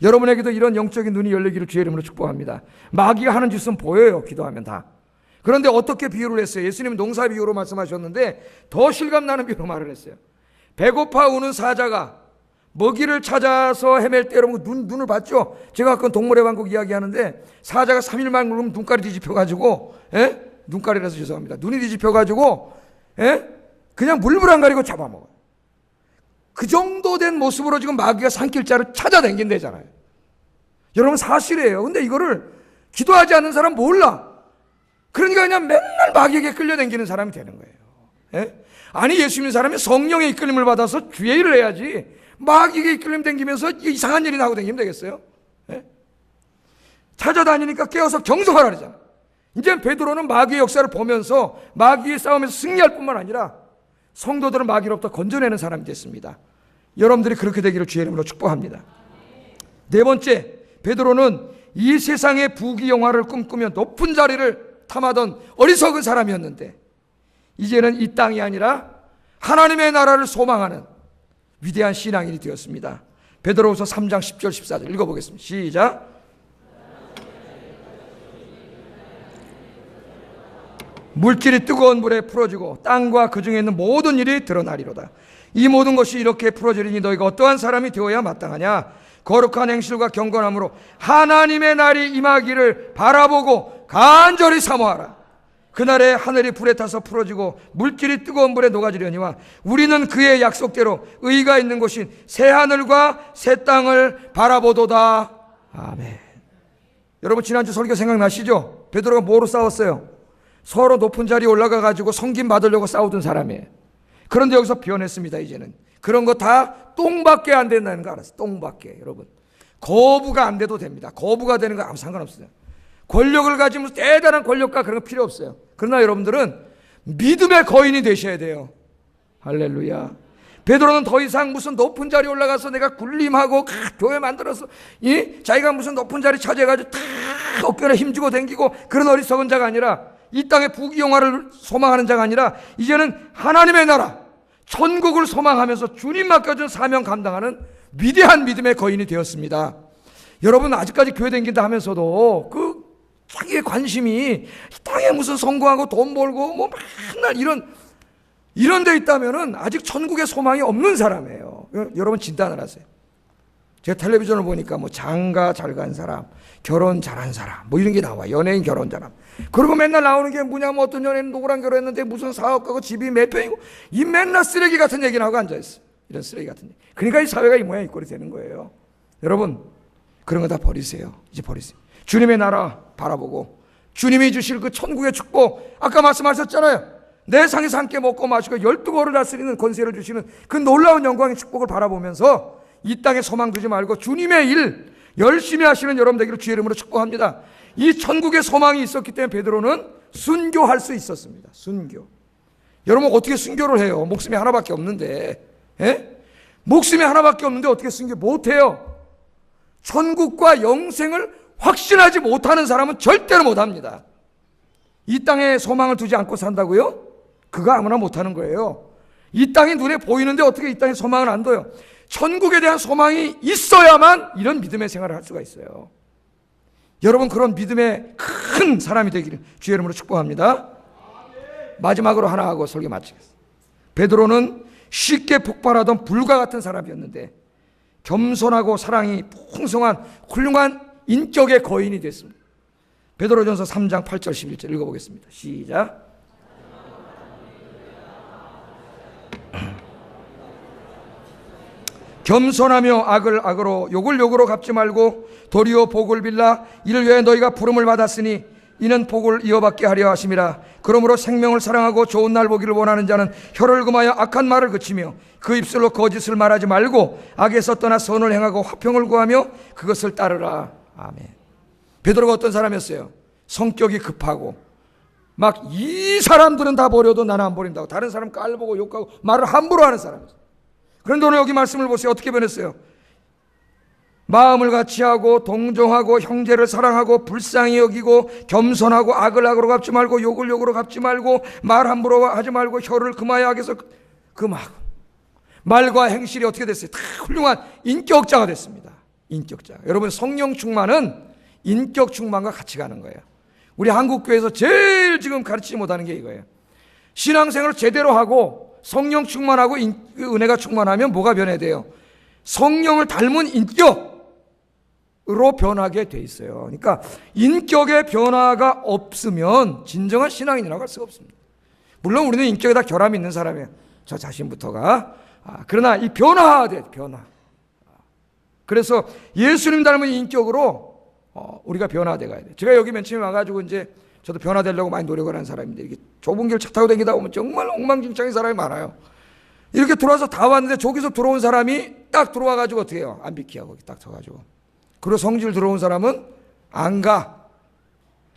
여러분에게도 이런 영적인 눈이 열리기를 주의 이름으로 축복합니다. 마귀가 하는 짓은 보여요. 기도하면 다. 그런데 어떻게 비유를 했어요? 예수님은 농사 비유로 말씀하셨는데 더 실감나는 비유로 말을 했어요. 배고파 우는 사자가 먹이를 찾아서 헤맬 때 여러분 눈을 봤죠? 제가 아까 동물의 왕국 이야기하는데 사자가 3일만 굶으면 눈깔이 뒤집혀가지고 눈깔이라서 죄송합니다. 눈이 뒤집혀가지고 그냥 물불 안 가리고 잡아먹어요. 그 정도 된 모습으로 지금 마귀가 산길자를 찾아다닌다잖아요. 여러분 사실이에요. 근데 이거를 기도하지 않는 사람 몰라. 그러니까 그냥 맨날 마귀에게 끌려다니는 사람이 되는 거예요. 아니 예수 믿는 사람이 성령의 이끌림을 받아서 주의 일을 해야지 마귀에게 이끌림 다니면서 이상한 일이 나고 다니면 되겠어요? 찾아다니니까 깨어서 경성하라 그러잖아. 이제 베드로는 마귀의 역사를 보면서 마귀의 싸움에서 승리할 뿐만 아니라 성도들을 마귀로부터 건져내는 사람이 됐습니다. 여러분들이 그렇게 되기를 주의 이름으로 축복합니다. 네 번째, 베드로는 이 세상의 부귀영화를 꿈꾸며 높은 자리를 탐하던 어리석은 사람이었는데 이제는 이 땅이 아니라 하나님의 나라를 소망하는 위대한 신앙인이 되었습니다. 베드로후서 3장 10절 14절 읽어보겠습니다. 시작. 물질이 뜨거운 불에 풀어지고 땅과 그 중에 있는 모든 일이 드러나리로다. 이 모든 것이 이렇게 풀어지리니 너희가 어떠한 사람이 되어야 마땅하냐? 거룩한 행실과 경건함으로 하나님의 날이 임하기를 바라보고 간절히 사모하라. 그날에 하늘이 불에 타서 풀어지고 물질이 뜨거운 불에 녹아지려니와 우리는 그의 약속대로 의가 있는 곳인 새하늘과 새 땅을 바라보도다. 아멘. 여러분 지난주 설교 생각나시죠? 베드로가 뭐로 싸웠어요? 서로 높은 자리에 올라가 가지고 섬김 받으려고 싸우던 사람이에요. 그런데 여기서 변했습니다. 이제는 그런 거 다 똥밖에 안 된다는 거 알았어요. 똥밖에. 여러분 거부가 안 돼도 됩니다. 거부가 되는 거 아무 상관없어요. 권력을 가지면 대단한 권력과 그런 거 필요 없어요. 그러나 여러분들은 믿음의 거인이 되셔야 돼요. 할렐루야. 베드로는 더 이상 무슨 높은 자리에 올라가서 내가 군림하고 교회 만들어서 자기가 무슨 높은 자리 차지해가지고 다 어깨에 힘주고 댕기고 그런 어리석은 자가 아니라 이 땅의 부귀영화를 소망하는 자가 아니라 이제는 하나님의 나라 천국을 소망하면서 주님 맡겨준 사명 감당하는 위대한 믿음의 거인이 되었습니다. 여러분 아직까지 교회 댕긴다 하면서도 그 자기의 관심이 땅에 무슨 성공하고 돈 벌고 뭐 맨날 이런 데 있다면은 아직 천국의 소망이 없는 사람이에요. 여러분 진단을 하세요. 제가 텔레비전을 보니까 뭐 장가 잘 간 사람, 결혼 잘한 사람, 뭐 이런 게 나와. 연예인 결혼 사람. 그리고 맨날 나오는 게 뭐냐면 어떤 연예인 누구랑 결혼했는데 무슨 사업가고 집이 몇 평이고 이 맨날 쓰레기 같은 얘기 나오고 앉아있어. 이런 쓰레기 같은 얘기. 그러니까 이 사회가 이 모양 이 꼴이 되는 거예요. 여러분 그런 거 다 버리세요. 이제 버리세요. 주님의 나라 바라보고 주님이 주실 그 천국의 축복 아까 말씀하셨잖아요. 내 상에서 함께 먹고 마시고 12거를 다스리는 권세를 주시는 그 놀라운 영광의 축복을 바라보면서 이 땅에 소망 두지 말고 주님의 일 열심히 하시는 여러분 되기를 주의 이름으로 축복합니다. 이 천국의 소망이 있었기 때문에 베드로는 순교할 수 있었습니다. 순교. 여러분 어떻게 순교를 해요? 목숨이 하나밖에 없는데 목숨이 하나밖에 없는데 어떻게 순교 못해요? 천국과 영생을 확신하지 못하는 사람은 절대로 못합니다. 이 땅에 소망을 두지 않고 산다고요? 그거 아무나 못하는 거예요. 이 땅이 눈에 보이는데 어떻게 이 땅에 소망을 안 둬요? 천국에 대한 소망이 있어야만 이런 믿음의 생활을 할 수가 있어요. 여러분 그런 믿음의 큰 사람이 되기를 주의 이름으로 축복합니다. 마지막으로 하나 하고 설교 마치겠습니다. 베드로는 쉽게 폭발하던 불과 같은 사람이었는데 겸손하고 사랑이 풍성한 훌륭한 인격의 거인이 됐습니다. 베드로전서 3장 8절 11절 읽어보겠습니다. 시작. 겸손하며 악을 악으로 욕을 욕으로 갚지 말고 도리어 복을 빌라 이를 위해 너희가 부름을 받았으니 이는 복을 이어받게 하려 하심이라. 그러므로 생명을 사랑하고 좋은 날 보기를 원하는 자는 혀를 금하여 악한 말을 그치며 그 입술로 거짓을 말하지 말고 악에서 떠나 선을 행하고 화평을 구하며 그것을 따르라. 아멘. 베드로가 어떤 사람이었어요? 성격이 급하고 막 이 사람들은 다 버려도 나는 안 버린다고 다른 사람 깔보고 욕하고 말을 함부로 하는 사람이었어요. 그런데 오늘 여기 말씀을 보세요. 어떻게 변했어요? 마음을 같이하고 동정하고 형제를 사랑하고 불쌍히 여기고 겸손하고 악을 악으로 갚지 말고 욕을 욕으로 갚지 말고 말 함부로 하지 말고 혀를 금하여 악에서 금하고 말과 행실이 어떻게 됐어요? 다 훌륭한 인격자가 됐습니다. 인격자. 여러분 성령 충만은 인격 충만과 같이 가는 거예요. 우리 한국교회에서 제일 지금 가르치지 못하는 게 이거예요. 신앙생활을 제대로 하고 성령 충만하고 은혜가 충만하면 뭐가 변해야 돼요? 성령을 닮은 인격으로 변하게 돼 있어요. 그러니까 인격의 변화가 없으면 진정한 신앙인이라고 할 수가 없습니다. 물론 우리는 인격에 다 결함이 있는 사람이에요. 저 자신부터가. 그러나 이 변화돼, 변화. 그래서 예수님 닮은 인격으로 우리가 변화돼 가야 돼요. 제가 여기 맨 처음에 와가지고 이제 저도 변화되려고 많이 노력을 하는 사람인데 이게 좁은 길 차 타고 다니다 보면 정말 엉망진창인 사람이 많아요. 이렇게 들어와서 다 왔는데 저기서 들어온 사람이 딱 들어와가지고 어떻게 해요? 안 비키하고 딱 서가지고. 그리고 성질 들어온 사람은 안 가.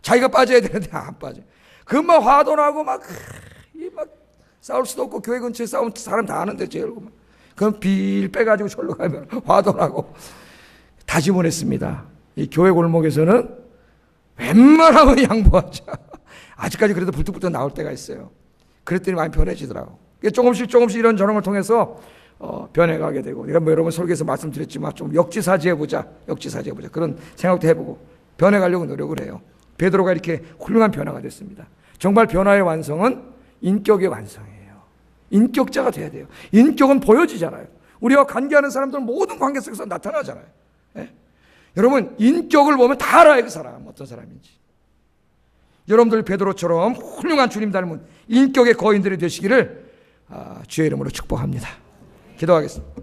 자기가 빠져야 되는데 안 빠져. 금방 화도 나고 막 싸울 수도 없고 교회 근처에 싸우면 사람 다 아는데 제일 그럼 빌 빼가지고 절로 가면 화도 나고 다 집어냈습니다. 이 교회 골목에서는 웬만하면 양보하자. 아직까지 그래도 불뚝불뚝 나올 때가 있어요. 그랬더니 많이 변해지더라고. 조금씩 이런 저런 통해서 변해가게 되고, 내가 뭐 여러분 설교에서 말씀드렸지만 좀 역지사지해보자 그런 생각도 해보고 변해가려고 노력을 해요. 베드로가 이렇게 훌륭한 변화가 됐습니다. 정말 변화의 완성은 인격의 완성이에요. 인격자가 돼야 돼요. 인격은 보여지잖아요. 우리와 관계하는 사람들 모든 관계 속에서 나타나잖아요. 예? 여러분 인격을 보면 다 알아요. 그 사람 어떤 사람인지. 여러분들 베드로처럼 훌륭한 주님 닮은 인격의 거인들이 되시기를 주의 이름으로 축복합니다. 기도하겠습니다.